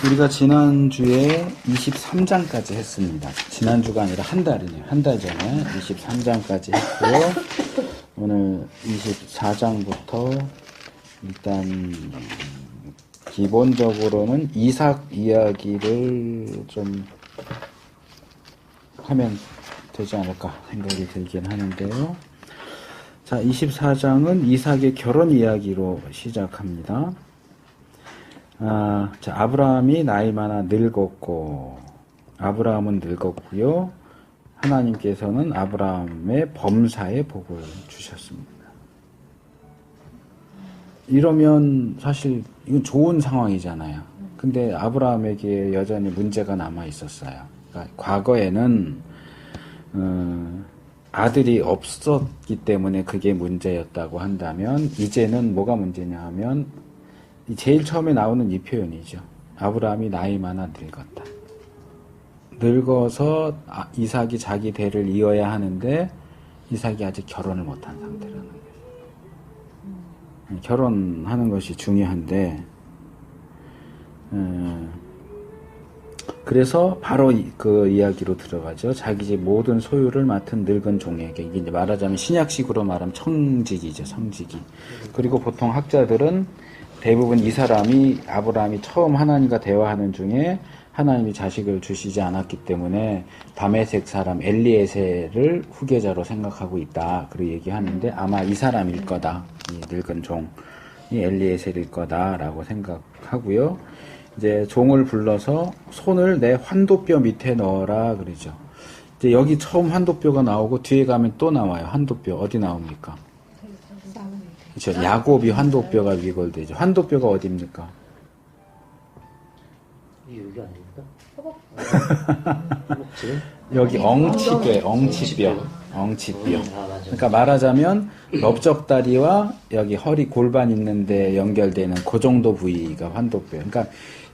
우리가 지난주에 23장까지 했습니다. 지난주가 아니라 한 달이네요. 한 달 전에 23장까지 했고요. 오늘 24장부터 일단 기본적으로는 이삭 이야기를 좀 하면 되지 않을까 생각이 들긴 하는데요. 자, 24장은 이삭의 결혼 이야기로 시작합니다. 자, 아브라함이 나이 많아 늙었고, 아브라함은 늙었고요. 하나님께서는 아브라함의 범사에 복을 주셨습니다. 이러면 사실 이건 좋은 상황이잖아요. 근데 아브라함에게 여전히 문제가 남아 있었어요. 그러니까 과거에는 아들이 없었기 때문에 그게 문제였다고 한다면 이제는 뭐가 문제냐 하면 제일 처음에 나오는 이 표현이죠. 아브라함이 나이 많아 늙었다. 늙어서 이삭이 자기 대를 이어야 하는데 이삭이 아직 결혼을 못한 상태라는 거예요. 결혼하는 것이 중요한데 그래서 바로 그 이야기로 들어가죠. 자기 집 모든 소유를 맡은 늙은 종에게, 이게 이제 말하자면 신약식으로 말하면 청직이죠. 청직이. 그리고 보통 학자들은 대부분 이 사람이 아브라함이 처음 하나님과 대화하는 중에 하나님이 자식을 주시지 않았기 때문에 다메섹 사람 엘리에셀을 후계자로 생각하고 있다. 그렇게 얘기하는데 아마 이 사람일 거다. 이 늙은 종이 엘리에셀일 거다라고 생각하고요. 이제 종을 불러서 손을 내 환도뼈 밑에 넣어라 그러죠. 이제 여기 처음 환도뼈가 나오고 뒤에 가면 또 나와요. 환도뼈 어디 나옵니까? 그렇죠. 야곱이 환도뼈가 위골되죠. 환도뼈가 어디입니까? 여기 아닙니까? 여기 엉치뼈. 그러니까 말하자면 넓적다리와 여기 허리 골반 있는데 연결되는 그 정도 부위가 환도뼈. 그러니까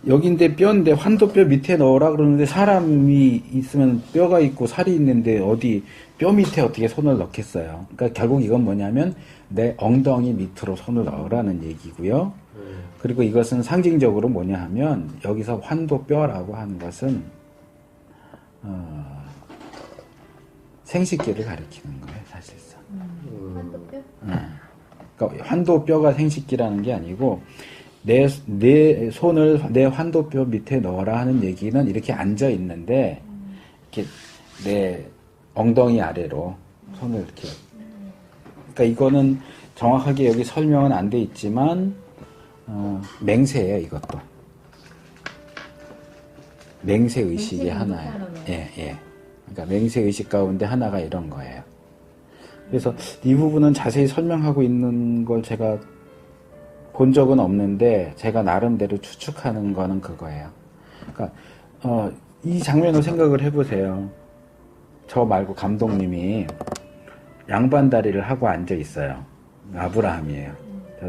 여기인데 뼈인데 환도뼈 밑에 넣으라 그러는데 사람이 있으면 뼈가 있고 살이 있는데 어디 뼈 밑에 어떻게 손을 넣겠어요. 그러니까 결국 이건 뭐냐면 내 엉덩이 밑으로 손을 넣으라는 얘기고요. 그리고 이것은 상징적으로 뭐냐 하면 여기서 환도뼈라고 하는 것은 생식기를 가리키는 거예요, 사실상. 환도뼈? 그러니까 환도뼈가 생식기라는 게 아니고 내 손을 내 환도뼈 밑에 넣어라 하는 얘기는 이렇게 앉아 있는데 이렇게 내 엉덩이 아래로 손을 이렇게. 그러니까 이거는 정확하게 여기 설명은 안 돼 있지만 맹세예요, 이것도. 맹세 의식의 하나예요. 예. 그러니까 맹세 의식 가운데 하나가 이런 거예요. 그래서 이 부분은 자세히 설명하고 있는 걸 제가 본 적은 없는데 제가 나름대로 추측하는 거는 그거예요. 그러니까 이 장면을 생각을 해보세요. 저 말고 감독님이 양반다리를 하고 앉아 있어요. 아브라함이에요.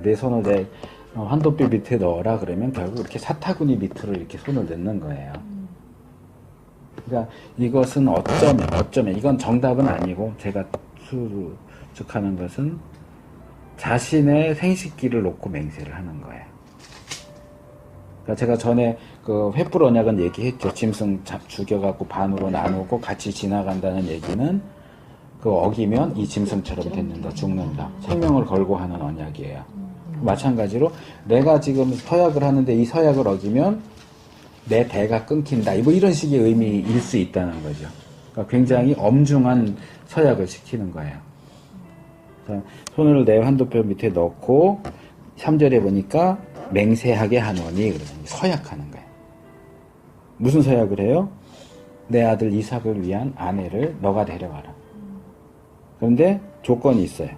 내 손을 내 환도뼈 밑에 넣어라 그러면 결국 이렇게 사타구니 밑으로 이렇게 손을 넣는 거예요. 그러니까 이것은 어쩌면 이건 정답은 아니고 제가 추측하는 것은 자신의 생식기를 놓고 맹세를 하는 거예요. 그러니까 제가 전에 그 횃불 언약은 얘기했죠. 짐승 죽여갖고 반으로 나누고 같이 지나간다는 얘기는 그 어기면 이 짐승처럼 됐는다, 죽는다. 생명을 걸고 하는 언약이에요. 마찬가지로 내가 지금 서약을 하는데 이 서약을 어기면 내 배가 끊긴다. 뭐 이런 식의 의미일 수 있다는 거죠. 그러니까 굉장히 엄중한 서약을 시키는 거예요. 자, 손을 내 환도뼈 밑에 넣고 3절에 보니까 맹세하게 하노니 그러면 서약하는 거예요. 무슨 서약을 해요? 내 아들 이삭을 위한 아내를 너가 데려와라. 그런데 조건이 있어요.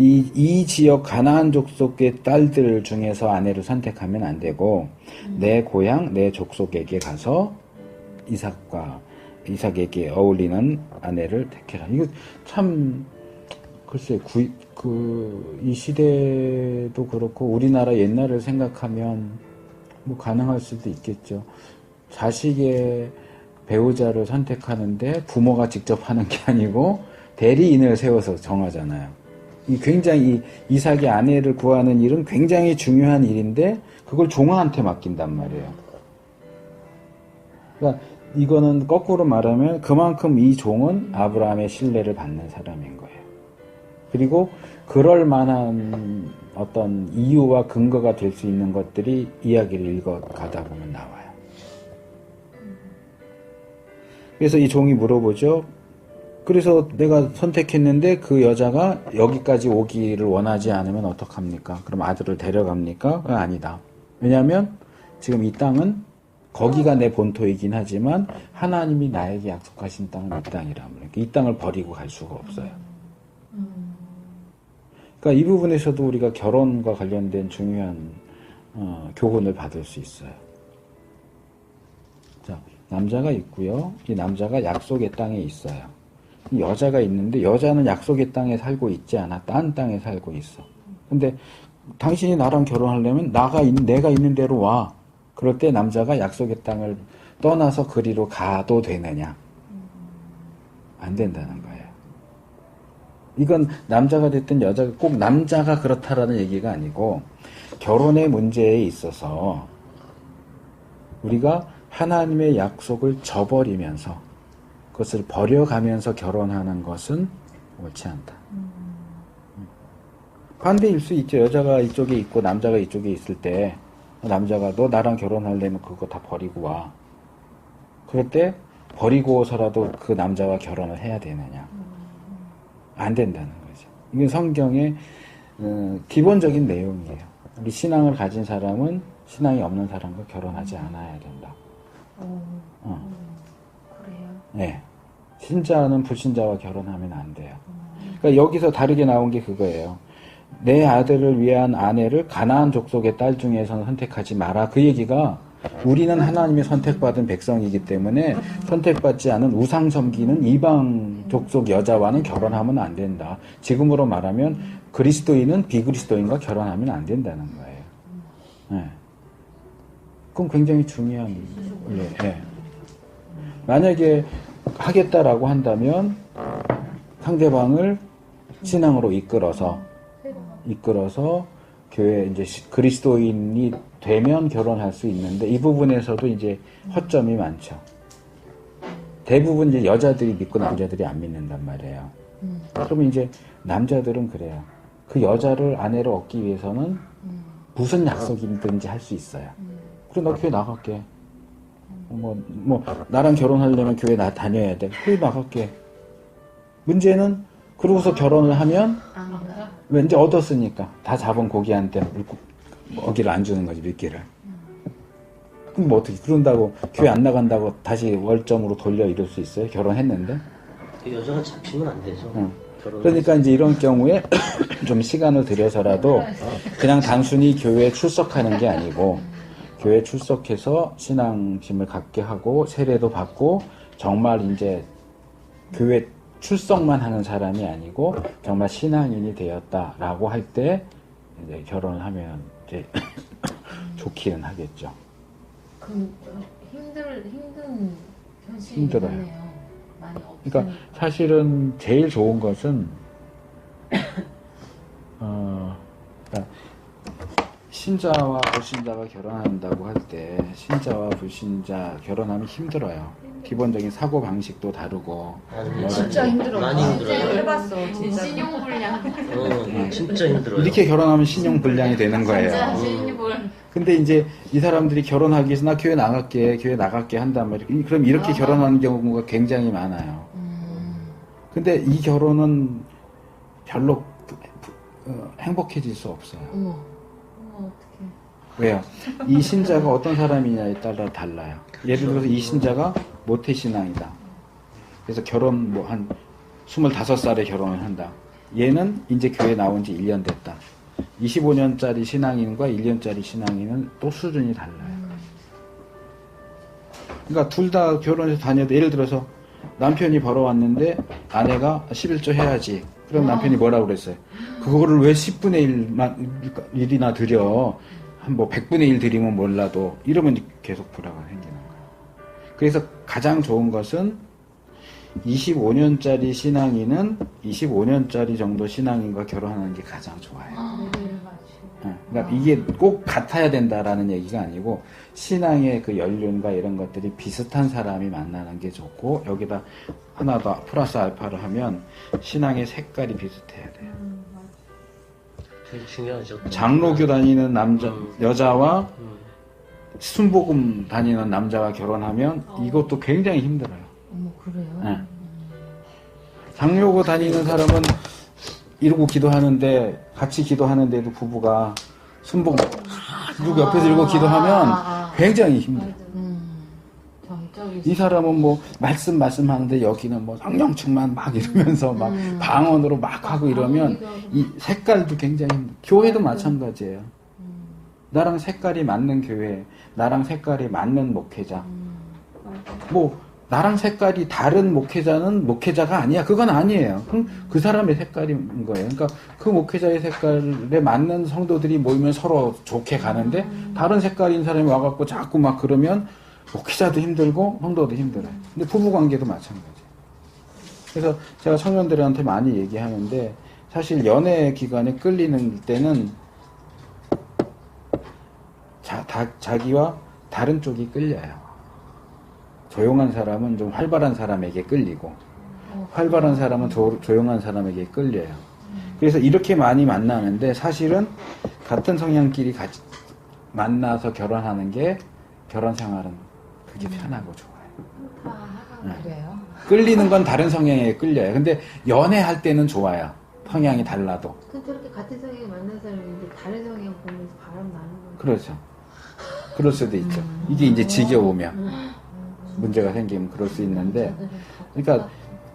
이 지역 가나안 족속의 딸들 중에서 아내를 선택하면 안 되고 내 고향, 내 족속에게 가서 이삭에게 어울리는 아내를 택해라. 이거 참 글쎄 이 시대도 그렇고 우리나라 옛날을 생각하면 뭐 가능할 수도 있겠죠. 자식의 배우자를 선택하는데 부모가 직접 하는 게 아니고 대리인을 세워서 정하잖아요. 굉장히 이삭의 아내를 구하는 일은 굉장히 중요한 일인데 그걸 종한테 맡긴단 말이에요. 그러니까 이거는 거꾸로 말하면 그만큼 이 종은 아브라함의 신뢰를 받는 사람인 거예요. 그리고 그럴 만한 어떤 이유와 근거가 될 수 있는 것들이 이야기를 읽어가다 보면 나와요. 그래서 이 종이 물어보죠. 그래서 내가 선택했는데 그 여자가 여기까지 오기를 원하지 않으면 어떡합니까? 그럼 아들을 데려갑니까? 아니다. 왜냐하면 지금 이 땅은 거기가 내 본토이긴 하지만 하나님이 나에게 약속하신 땅은 이 땅이라면 이 땅을 버리고 갈 수가 없어요. 그러니까 이 부분에서도 우리가 결혼과 관련된 중요한 교훈을 받을 수 있어요. 자, 남자가 있고요. 이 남자가 약속의 땅에 있어요. 여자가 있는데 여자는 약속의 땅에 살고 있지 않아. 딴 땅에 살고 있어. 근데 당신이 나랑 결혼하려면 내가 있는 데로 와. 그럴 때 남자가 약속의 땅을 떠나서 그리로 가도 되느냐? 안 된다는 거예요. 이건 남자가 됐든 여자가 꼭 남자가 그렇다라는 얘기가 아니고 결혼의 문제에 있어서 우리가 하나님의 약속을 저버리면서 그것을 버려가면서 결혼하는 것은 옳지 않다. 반대일 수 있죠. 여자가 이쪽에 있고 남자가 이쪽에 있을 때 남자가 너 나랑 결혼하려면 그거 다 버리고 와. 그럴 때 버리고서라도 그 남자와 결혼을 해야 되느냐. 안 된다는 거죠. 이게 성경의 기본적인 내용이에요. 우리 신앙을 가진 사람은 신앙이 없는 사람과 결혼하지 않아야 된다. 그래요? 네. 신자는 불신자와 결혼하면 안 돼요. 그러니까 여기서 다르게 나온 게 그거예요. 내 아들을 위한 아내를 가나안 족속의 딸 중에서는 선택하지 마라. 그 얘기가 우리는 하나님의 선택받은 백성이기 때문에 선택받지 않은 우상 섬기는 이방 족속 여자와는 결혼하면 안 된다. 지금으로 말하면 그리스도인은 비그리스도인과 결혼하면 안 된다는 거예요. 네. 그건 굉장히 중요한 일이에요. 네. 만약에 하겠다라고 한다면 상대방을 신앙으로 이끌어서 교회 이제 그리스도인이 되면 결혼할 수 있는데 이 부분에서도 이제 허점이 많죠. 대부분 이제 여자들이 믿고 남자들이 안 믿는단 말이에요. 그러면 이제 남자들은 그래요. 그 여자를 아내로 얻기 위해서는 무슨 약속이든지 할 수 있어요. 그래 나 교회 나갈게. 나랑 결혼하려면 교회 다녀야 돼. 교회 나갈게. 문제는 그러고서 결혼을 하면 왠지 얻었으니까 다 잡은 고기한테 먹이를 안 주는 거지, 미끼를. 그럼 뭐 어떻게 그런다고 교회 안 나간다고 다시 월점으로 돌려 이럴 수 있어요? 결혼했는데? 그 여자가 잡히면 안 되죠. 그러니까 이제 이런 경우에 좀 시간을 들여서라도 그냥 단순히 교회에 출석하는 게 아니고 교회에 출석해서 신앙심을 갖게 하고 세례도 받고 정말 이제 교회 출석만 하는 사람이 아니고 정말 신앙인이 되었다라고 할 때 이제 결혼을 하면 이제 좋기는 하겠죠. 그럼 힘든 현실이 힘들어요. 있네요. 많이 그러니까 사실은 제일 좋은 것은 그러니까 신자와 불신자가 결혼한다고 할 때 신자와 불신자 결혼하면 힘들어요. 기본적인 사고 방식도 다르고 진짜 힘들어. 많이 힘들어요. 해봤어. 진짜 신용불량. 진짜 힘들어요. 이렇게 결혼하면 신용불량이 되는 거예요. 진짜 신용불. 근데 이제 이 사람들이 결혼하기 위해서 나 교회 나갈게 한단 말이에요. 그럼 이렇게 결혼하는 경우가 굉장히 많아요. 근데 이 결혼은 별로 행복해질 수 없어요. 어머 어떡해. 왜요? 이 신자가 어떤 사람이냐에 따라 달라요. 예를 들어서 이 신자가 모태신앙이다. 그래서 결혼 한 25살에 결혼을 한다. 얘는 이제 교회 나온 지 1년 됐다. 25년짜리 신앙인과 1년짜리 신앙인은 또 수준이 달라요. 그러니까 둘 다 결혼해서 다녀도 예를 들어서 남편이 벌어왔는데 아내가 11조 해야지. 그럼 남편이 뭐라고 그랬어요? 그거를 왜 10분의 1이나 드려? 한 100분의 1 드리면 몰라도 이러면 계속 불화가 생기는 거예요. 그래서 가장 좋은 것은 25년짜리 신앙인은 25년짜리 정도 신앙인과 결혼하는 게 가장 좋아요. 네, 그러니까 이게 꼭 같아야 된다라는 얘기가 아니고 신앙의 그 연륜과 이런 것들이 비슷한 사람이 만나는 게 좋고 여기다 하나 더 플러스 알파를 하면 신앙의 색깔이 비슷해야 돼요. 되게 중요하죠. 장로교 다니는 여자와 순복음 다니는 남자가 결혼하면 이것도 굉장히 힘들어요. 어머 그래요? 네. 장로교 다니는 사람은 이러고 기도하는데 같이 기도하는데도 부부가 순복음 누구 옆에서 이러고 기도하면 굉장히 힘들어요. 이 사람은 뭐 말씀하는데 여기는 뭐 성령충만 막 이러면서 막 방언으로 막 하고 이러면 이 색깔도 굉장히 힘들어요. 교회도 마찬가지예요. 나랑 색깔이 맞는 교회, 나랑 색깔이 맞는 목회자. 뭐 나랑 색깔이 다른 목회자는 목회자가 아니야. 그건 아니에요. 그 사람의 색깔인 거예요. 그러니까 그 목회자의 색깔에 맞는 성도들이 모이면 서로 좋게 가는데 다른 색깔인 사람이 와갖고 자꾸 막 그러면 목회자도 힘들고 성도도 힘들어요. 근데 부부관계도 마찬가지예요. 그래서 제가 청년들한테 많이 얘기하는데 사실 연애 기간에 끌리는 때는 자기와 다른 쪽이 끌려요. 조용한 사람은 좀 활발한 사람에게 끌리고 활발한 사람은 조용한 사람에게 끌려요. 그래서 이렇게 많이 만나는데 사실은 같은 성향끼리 같이 만나서 결혼하는 게 결혼 생활은 그게 편하고 좋아요. 그래요? 끌리는 건 다른 성향에 끌려요. 근데 연애할 때는 좋아요. 성향이 달라도. 근데 저렇게 같은 성향이 만난 사람인데 다른 성향 보면서 바람 나는 거예요. 그렇죠. 그럴 수도 있죠. 이게 이제 지겨우면 문제가 생기면 그럴 수 있는데, 그러니까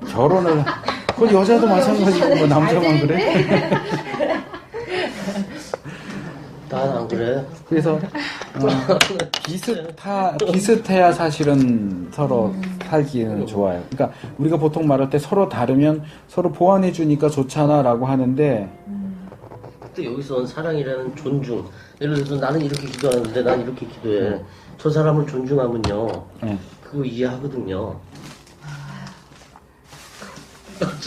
결혼을 그 여자도 마찬가지고 뭐 남자만 그래? 난 안 그래. 그래서 비슷해야 사실은 서로 살기는 좋아요. 그러니까 우리가 보통 말할 때 서로 다르면 서로 보완해 주니까 좋잖아라고 하는데. 또 여기서 사랑이라는 존중. 예를 들어서 나는 이렇게 기도하는데 난 이렇게 기도해. 저 사람을 존중하면요. 네. 그거 이해하거든요.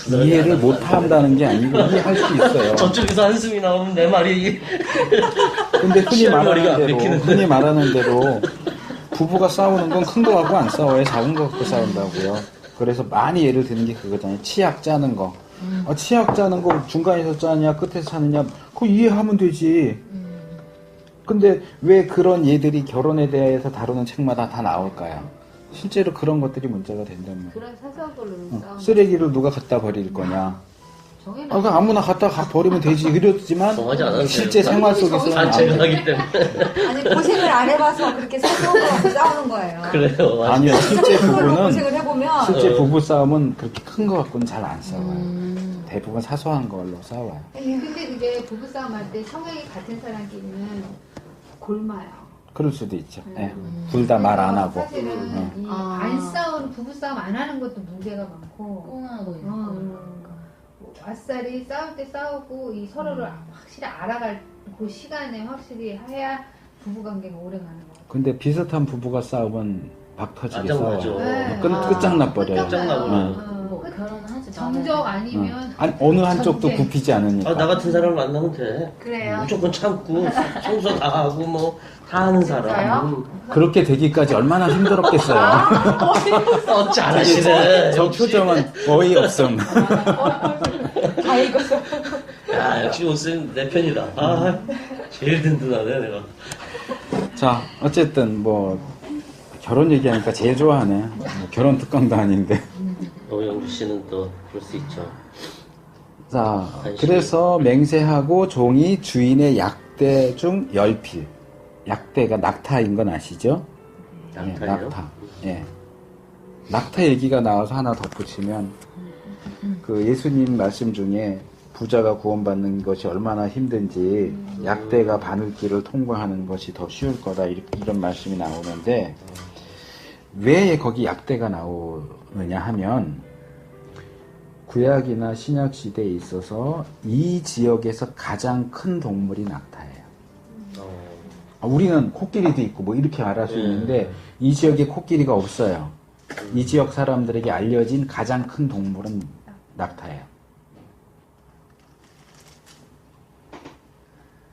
이해를 못 한다는 게 아니고 이해할 수 있어요. 저쪽에서 한숨이 나오면 내 말이. 근데 시험머리가 안 맥히는데. 흔히 말하는 대로 부부가 싸우는 건 큰 거 갖고 안 싸워요. 작은 거 갖고 싸운다고요. 그래서 많이 예를 드는 게 그거잖아요. 치약 짜는 거. 치약 짜는 거 중간에서 짜냐 끝에서 짜느냐 그거 이해하면 되지. 근데 왜 그런 예들이 결혼에 대해서 다루는 책마다 다 나올까요? 실제로 그런 것들이 문제가 된다는 거예요. 그런 사소한 걸로는 싸우는 쓰레기를 누가 갖다 버릴 거냐. 정해놔. 그러니까 아무나 갖다 버리면 되지. 이랬지만 정하지 않아도 실제 돼요. 생활 속에서는 단체가 안 하기 때문에. 아니 고생을 안 해봐서 그렇게 사소한 거 갖고 싸우는 거예요. 그래요. 맞아요. 아니요. 실제 그걸로 부부는 고생을 해보면 실제 부부 싸움은 그렇게 큰 거 갖고는 잘 안 싸워요. 대부분 사소한 걸로 싸워요. 근데 그게 부부싸움 할 때 성향이 같은 사람끼리는 골마요. 그럴 수도 있죠. 둘 다 말 안 하고. 사실은 이 아. 안 싸우는 부부싸움 안 하는 것도 문제가 많고 꽁하고 있고. 뭐 아싸리 싸울 때 싸우고 이 서로를 확실히 알아갈 그 시간에 확실히 해야 부부관계가 오래 가는 것 같아요. 근데 비슷한 부부가 싸우면 박 터지게 맞아. 싸워요. 네. 끝장나 버려요. 끝장나고. 뭐 결혼하지 정적 말아요. 아니면 아니, 어느 한쪽도 전쟁. 굽히지 않으니까. 나 같은 사람을 만나면 돼. 그래요. 무조건 참고 청소 다 하고 뭐 다 하는 사람. 그렇게 되기까지 얼마나 힘들었겠어요. 잘하시네. 저 표정은 어이없음. 다 읽었어. 야 역시 옷은 내 편이다. 아 제일 든든하네 내가. 자, 어쨌든 뭐 결혼 얘기하니까 제일 좋아하네. 뭐 결혼 특강도 아닌데. 영주 씨는 또 그럴 수 있죠. 자, 그래서 맹세하고 종이 주인의 약대 중 열필. 약대가 낙타인 건 아시죠? 낙타예요? 낙타. 예. 낙타 얘기가 나와서 하나 덧붙이면 그 예수님 말씀 중에 부자가 구원받는 것이 얼마나 힘든지 약대가 바늘길을 통과하는 것이 더 쉬울 거다 이런 말씀이 나오는데 왜 거기 약대가 나오느냐 하면 구약이나 신약 시대에 있어서 이 지역에서 가장 큰 동물이 낙타예요. 우리는 코끼리도 있고 뭐 이렇게 말할 수 있는데 이 지역에 코끼리가 없어요. 이 지역 사람들에게 알려진 가장 큰 동물은 낙타예요.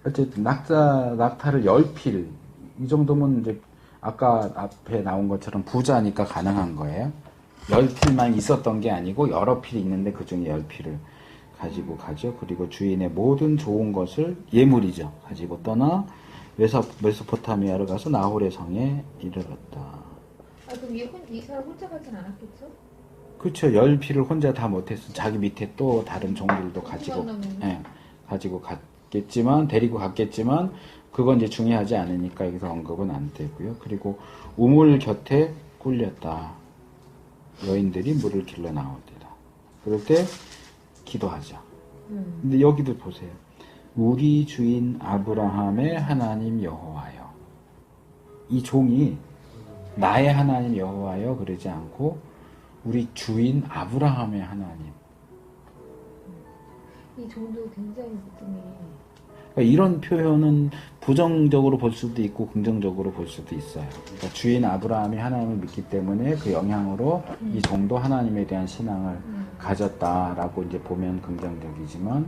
어쨌든 낙타를 10필 이 정도면 이제 아까 앞에 나온 것처럼 부자니까 가능한 거예요. 10필만 있었던 게 아니고 여러 필이 있는데 그 중에 10필을 가지고 가죠. 그리고 주인의 모든 좋은 것을 예물이죠. 가지고 떠나 메소포타미아로 가서 나홀의 성에 이르렀다. 아, 그럼 이 사람 혼자 가진 않았겠죠? 그렇죠. 10필을 혼자 다 못했어. 자기 밑에 또 다른 종들도 가지고, 만나면. 예, 가지고 갔겠지만, 데리고 갔겠지만, 그건 이제 중요하지 않으니까 여기서 언급은 안 되고요. 그리고 우물 곁에 꿀렸다. 여인들이 물을 길러 나오리라. 그럴 때 기도하죠. 근데 여기도 보세요. 우리 주인 아브라함의 하나님 여호와여. 이 종이 나의 하나님 여호와여 그러지 않고 우리 주인 아브라함의 하나님. 이 종도 굉장히 느낌이 그러니까 이런 표현은 부정적으로 볼 수도 있고 긍정적으로 볼 수도 있어요. 그러니까 주인 아브라함이 하나님을 믿기 때문에 그 영향으로 이 종도 하나님에 대한 신앙을 가졌다라고 이제 보면 긍정적이지만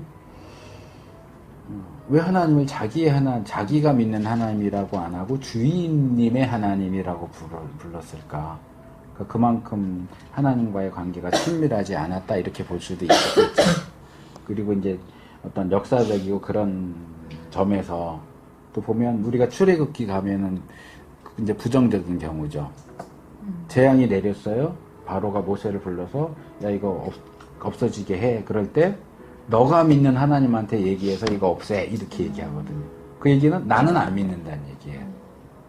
왜 하나님을 자기가 믿는 하나님이라고 안 하고 주인님의 하나님이라고 불렀을까? 그러니까 그만큼 하나님과의 관계가 친밀하지 않았다 이렇게 볼 수도 있겠죠. 그리고 이제 어떤 역사적이고 그런 점에서 또 보면 우리가 출애굽기 가면은 이제 부정적인 경우죠. 재앙이 내렸어요. 바로가 모세를 불러서 야 이거 없어지게 해. 그럴 때 너가 믿는 하나님한테 얘기해서 이거 없애 이렇게 얘기하거든요. 그 얘기는 나는 안 믿는다는 얘기예요.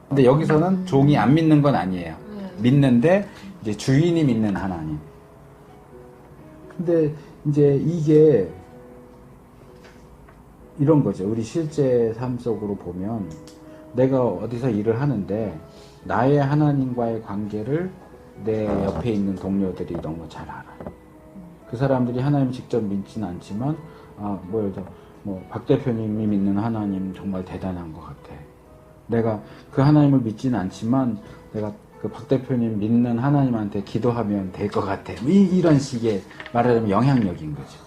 근데 여기서는 종이 안 믿는 건 아니에요. 믿는데 이제 주인이 믿는 하나님. 근데 이제 이게 이런 거죠. 우리 실제 삶 속으로 보면 내가 어디서 일을 하는데 나의 하나님과의 관계를 내 옆에 있는 동료들이 너무 잘 알아요. 그 사람들이 하나님 직접 믿지는 않지만 예를 들어 박 대표님이 믿는 하나님 정말 대단한 것 같아. 내가 그 하나님을 믿지는 않지만 내가 그 박 대표님 믿는 하나님한테 기도하면 될 것 같아. 이런 식의 말하자면 영향력인 거죠.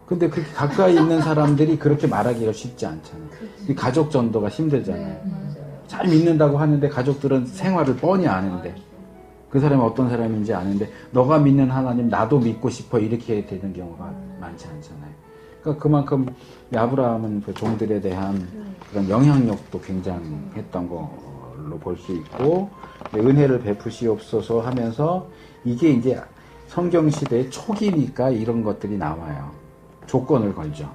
근데 그렇게 가까이 있는 사람들이 그렇게 말하기가 쉽지 않잖아요. 이 가족 전도가 힘들잖아요. 네, 맞아요. 잘 믿는다고 하는데 가족들은 생활을 뻔히 아는데 그 사람이 어떤 사람인지 아는데 너가 믿는 하나님 나도 믿고 싶어 이렇게 되는 경우가 많지 않잖아요. 그러니까 그만큼 아브라함은 그 종들에 대한 그런 영향력도 굉장했던 걸로 볼 수 있고 은혜를 베푸시옵소서 하면서 이게 이제 성경시대의 초기니까 이런 것들이 나와요. 조건을 걸죠.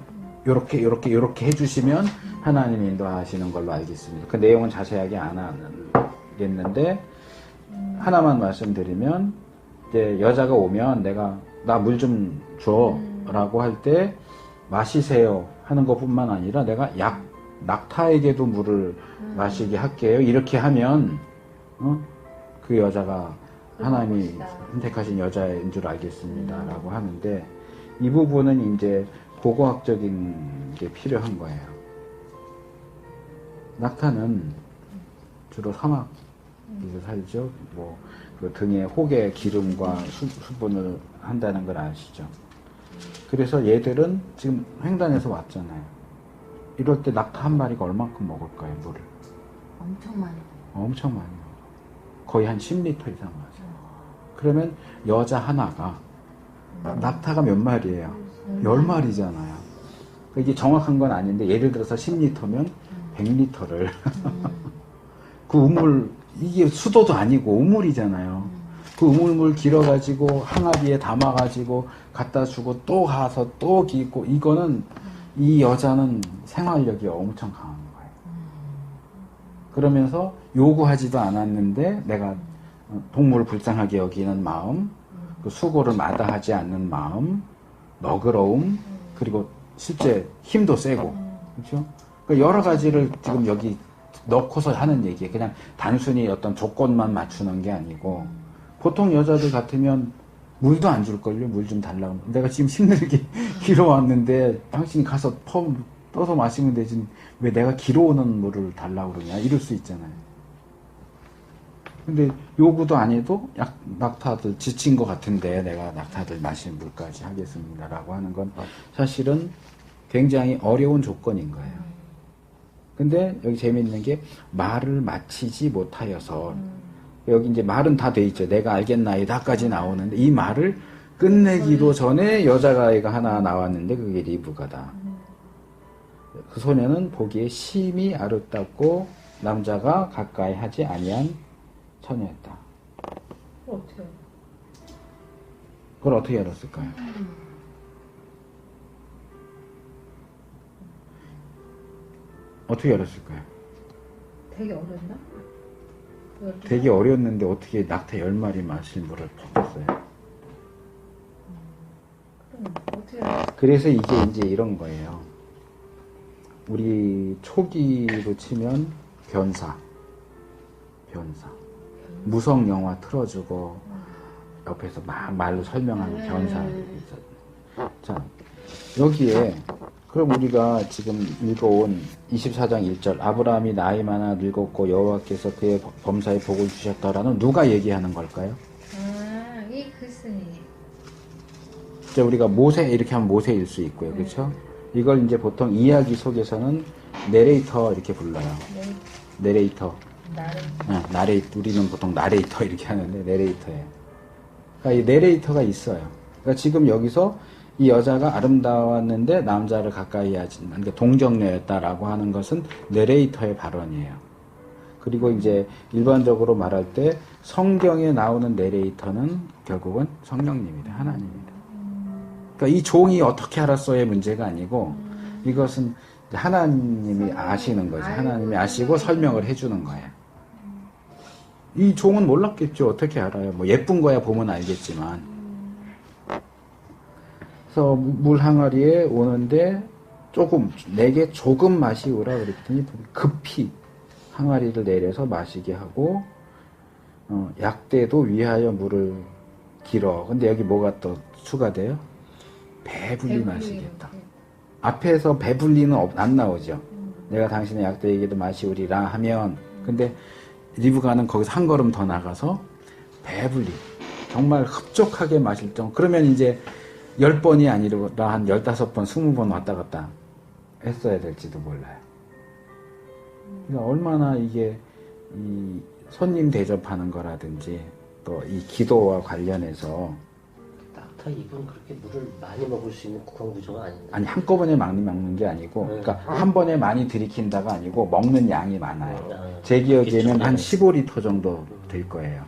요렇게 해주시면 하나님이 인도하시는 걸로 알겠습니다. 그 내용은 자세하게 안 하겠는데 하나만 말씀드리면 이제 여자가 오면 나 물 좀 줘 라고 할 때 마시세요 하는 것뿐만 아니라 내가 낙타에게도 물을 마시게 할게요. 이렇게 하면 그 여자가 하나님이 선택하신 여자인 줄 알겠습니다 라고 하는데 이 부분은 이제 고고학적인 게 필요한 거예요. 낙타는 주로 사막에서 살죠. 그 등에 혹에 기름과 수분을 한다는 걸 아시죠. 그래서 얘들은 지금 횡단에서 왔잖아요. 이럴 때 낙타 한 마리가 얼만큼 먹을까요, 물을? 엄청 많이. 엄청 많이 먹어요. 거의 한 10리터 이상 맞아요. 그러면 여자 하나가 낙타가 몇 마리예요? 10마리잖아요. 이게 정확한 건 아닌데 예를 들어서 10리터면 100리터를 그 우물 이게 수도도 아니고 우물이잖아요. 그 우물물 길어가지고 항아리에 담아가지고 갖다 주고 또 가서 또 기고 이거는 이 여자는 생활력이 엄청 강한 거예요. 그러면서 요구하지도 않았는데 내가 동물을 불쌍하게 여기는 마음, 그 수고를 마다하지 않는 마음, 너그러움, 그리고 실제 힘도 세고, 그렇죠? 그러니까 여러 가지를 지금 여기 넣고서 하는 얘기예요. 그냥 단순히 어떤 조건만 맞추는 게 아니고, 보통 여자들 같으면 물도 안 줄걸요? 물 좀 달라고. 내가 지금 힘들게 길어왔는데, 당신이 가서 떠서 마시면 되지, 왜 내가 길어오는 물을 달라고 그러냐? 이럴 수 있잖아요. 근데 요구도 안 해도 낙타들 지친 것 같은데 내가 낙타들 마시는 물까지 하겠습니다라고 하는 건 사실은 굉장히 어려운 조건인 거예요. 근데 여기 재미있는 게 말을 마치지 못하여서 여기 이제 말은 다 돼 있죠. 내가 알겠나이다까지 나오는데 이 말을 끝내기도 전에 여자아이가 하나 나왔는데 그게 리브가다. 그 소녀는 보기에 심히 아름답고 남자가 가까이 하지 아니한 처녀였다. 어떻게? 그걸 어떻게 알았을까요? 어떻게 알았을까요? 되게 어렸나? 되게 어렸는데 어떻게 낙타 10마리 마실 물을 퍼붓어요. 어떻게 알았어? 그래서 이게 이제 이런 거예요. 우리 초기로 치면 변사. 무성 영화 틀어주고 옆에서 막 말로 설명하는 변사. 자, 여기에 그럼 우리가 지금 읽어온 24장 1절 아브라함이 나이 많아 늙었고 여호와께서 그의 범사에 복을 주셨다라는 누가 얘기하는 걸까요? 이 글쓴이. 이제 우리가 모세 이렇게 하면 모세일 수 있고요. 그렇죠? 이걸 이제 보통 이야기 속에서는 내레이터 이렇게 불러요. 내레이터. 나레이터. 우리는 보통 나레이터 이렇게 하는데 내레이터예요. 그러니까 이 내레이터가 있어요. 그러니까 지금 여기서 이 여자가 아름다웠는데 남자를 가까이 하지, 그러니까 동정녀였다라고 하는 것은 내레이터의 발언이에요. 그리고 이제 일반적으로 말할 때 성경에 나오는 내레이터는 결국은 성령님이다, 하나님이다. 그러니까 이 종이 어떻게 알았어의 문제가 아니고 이것은 하나님이 아시는 거죠. 하나님이 아시고 설명을 해주는 거예요. 이 종은 몰랐겠죠. 어떻게 알아요? 뭐 예쁜 거야 보면 알겠지만. 그래서 물 항아리에 오는데 내게 조금 마시오라 그랬더니 급히 항아리를 내려서 마시게 하고 약대도 위하여 물을 길어. 근데 여기 뭐가 또 추가돼요? 배불리 마시겠다. 앞에서 배불리는 안 나오죠. 내가 당신의 약대에게도 마시오리라 하면 근데 리브가는 거기서 한 걸음 더 나가서 배불리 정말 흡족하게 마실 정도. 그러면 이제 10번이 아니라 한 15번, 20번 왔다 갔다 했어야 될지도 몰라요. 그러니까 얼마나 이게 이 손님 대접하는 거라든지 또 이 기도와 관련해서 낙타 입은 그렇게 물을 많이 먹을 수 있는 구강 구조가 아닌데. 아니 한꺼번에 많이 먹는 게 아니고 그러니까 한 번에 많이 들이킨다가 아니고 먹는 양이 많아요. 제 기억에는 한 15리터 정도 될 거예요.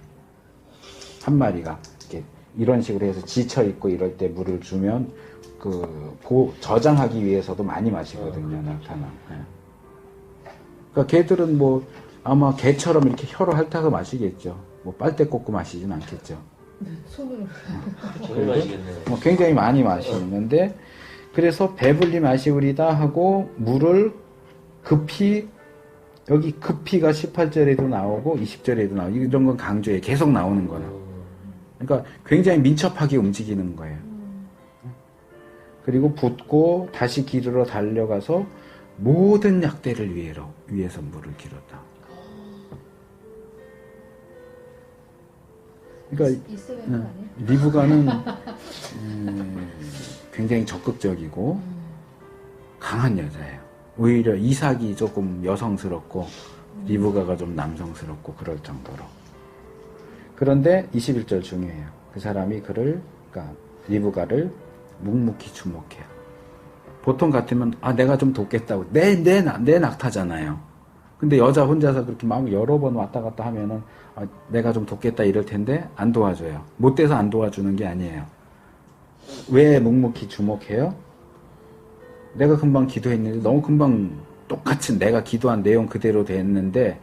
한 마리가 이렇게 이런 식으로 해서 지쳐 있고 이럴 때 물을 주면 저장하기 위해서도 많이 마시거든요, 낙타는. 네. 그러니까 개들은 뭐 아마 개처럼 이렇게 혀로 핥아서 마시겠죠. 뭐 빨대 꽂고 마시진 않겠죠. 손으로. 정말 맛있겠네요. 뭐 굉장히 많이 마시는데 그래서 배불리 마시우리다 하고 물을 급히 여기 급히가 18절에도 나오고 20절에도 나오고 이런 건 강조해 계속 나오는 거예요. 그러니까 굉장히 민첩하게 움직이는 거예요. 그리고 붓고 다시 길으로 달려가서 모든 약대를 위해서 물을 길었다. 그러니까 있어야 되는 거 아니에요? 리브가는 굉장히 적극적이고 강한 여자예요. 오히려 이삭이 조금 여성스럽고 리브가가 좀 남성스럽고 그럴 정도로. 그런데 21절 중요해요. 그 사람이 그러니까 리브가를 묵묵히 주목해요. 보통 같으면 내가 좀 돕겠다고 내 낙타잖아요. 근데 여자 혼자서 그렇게 막 여러 번 왔다 갔다 하면은 내가 좀 돕겠다 이럴 텐데 안 도와줘요. 못 돼서 안 도와주는 게 아니에요. 왜 묵묵히 주목해요? 내가 금방 기도했는데 너무 금방 똑같이 내가 기도한 내용 그대로 됐는데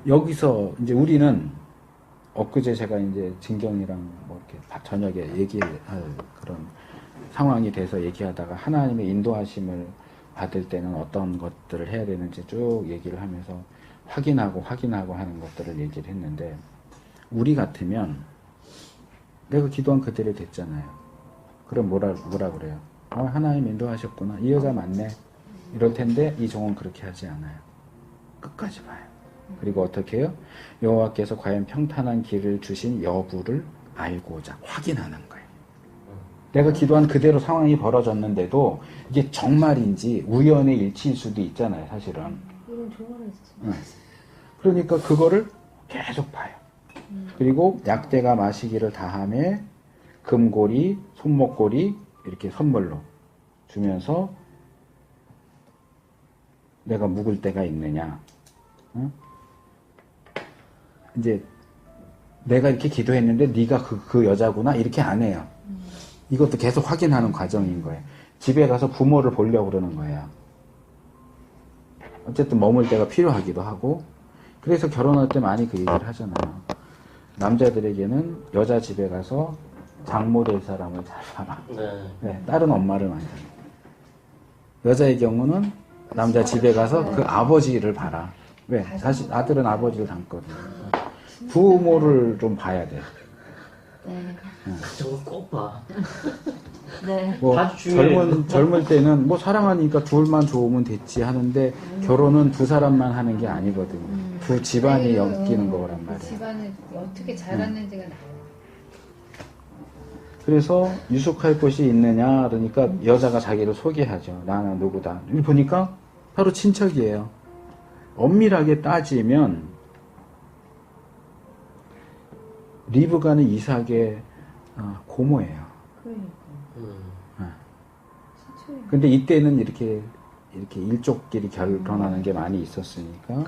여기서 이제 우리는 엊그제 제가 이제 진경이랑 뭐 이렇게 저녁에 얘기할 그런 상황이 돼서 얘기하다가 하나님의 인도하심을 받을 때는 어떤 것들을 해야 되는지 쭉 얘기를 하면서 확인하고 하는 것들을 얘기를 했는데 우리 같으면 내가 기도한 그대로 됐잖아요. 그럼 뭐라 그래요? 하나님 인도하셨구나. 이 여자 맞네. 이럴 텐데 이 종은 그렇게 하지 않아요. 끝까지 봐요. 그리고 어떻게 해요? 여호와께서 과연 평탄한 길을 주신 여부를 알고자 확인하는 거예요. 내가 기도한 그대로 상황이 벌어졌는데도 이게 정말인지 우연의 일치일 수도 있잖아요, 사실은. 이런 조언을 했지. 응. 그러니까 그거를 계속 봐요. 그리고 약대가 마시기를 다함에 금고리, 손목고리 이렇게 선물로 주면서 내가 묵을 때가 있느냐. 응? 이제 내가 이렇게 기도했는데 네가 그 여자구나 이렇게 안 해요. 이것도 계속 확인하는 과정인 거예요. 집에 가서 부모를 보려고 그러는 거예요. 어쨌든 머물 때가 필요하기도 하고 그래서 결혼할 때 많이 그 얘기를 하잖아요. 남자들에게는 여자 집에 가서 장모 될 사람을 잘 봐라. 네. 네, 다른 엄마를 많이 봐라. 여자의 경우는 남자 집에 가서 그 아버지를 봐라. 왜? 사실 아들은 아버지를 닮거든요. 부모를 좀 봐야 돼. 네. 저거 꼭 봐. 네. 뭐 아주 중요해요. 젊을 때는 뭐 사랑하니까 둘만 좋으면 됐지 하는데 결혼은 두 사람만 하는 게 아니거든요. 두 집안이 엮이는 거란 그 말이에요. 집안을 어떻게 자랐는지가 나와요. 그래서 유숙할 곳이 있느냐 그러니까 여자가 자기를 소개하죠. 나는 누구다. 여기 보니까 바로 친척이에요. 엄밀하게 따지면 리브가는 이삭의 고모예요. 그러니까. 진짜. 근데 이때는 이렇게 일족끼리 결혼하는 게 많이 있었으니까.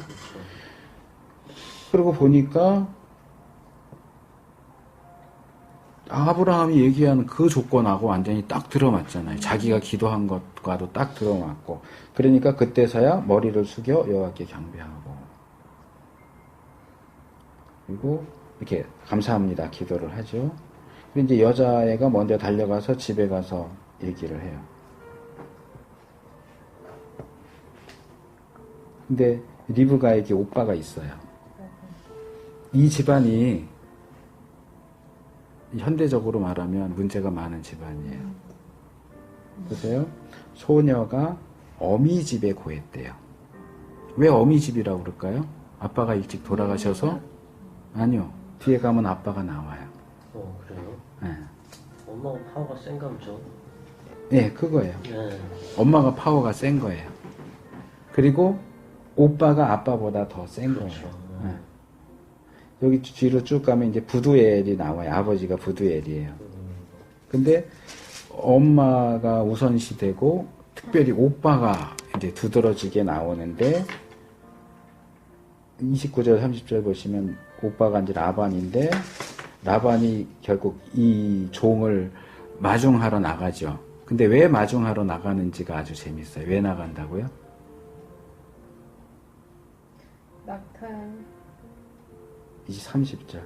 그러고 보니까 아브라함이 얘기한 그 조건하고 완전히 딱 들어맞잖아요. 자기가 기도한 것과도 딱 들어맞고. 그러니까 그때서야 머리를 숙여 여호와께 경배하고. 그리고 이렇게 감사합니다 기도를 하죠. 그리고 이제 여자애가 먼저 달려가서 집에 가서 얘기를 해요. 근데 리브가에게 오빠가 있어요. 이 집안이 현대적으로 말하면 문제가 많은 집안이에요. 보세요. 소녀가 어미집에 고했대요. 왜 어미집이라고 그럴까요? 아빠가 일찍 돌아가셔서? 아니요. 뒤에 가면 아빠가 나와요. 그래요? 네. 엄마가 파워가 센가 보죠. 네, 그거예요. 네. 엄마가 파워가 센 거예요. 그리고 오빠가 아빠보다 더 센 거예요. 그렇죠. 네. 여기 뒤로 쭉 가면 이제 부두엘이 나와요. 아버지가 부두엘이에요. 근데 엄마가 우선시 되고 특별히 오빠가 이제 두드러지게 나오는데 29절 30절 보시면 오빠가 이제 라반인데 라반이 결국 이 종을 마중하러 나가죠. 근데 왜 마중하러 나가는지가 아주 재밌어요. 왜 나간다고요? 낙타. 30절.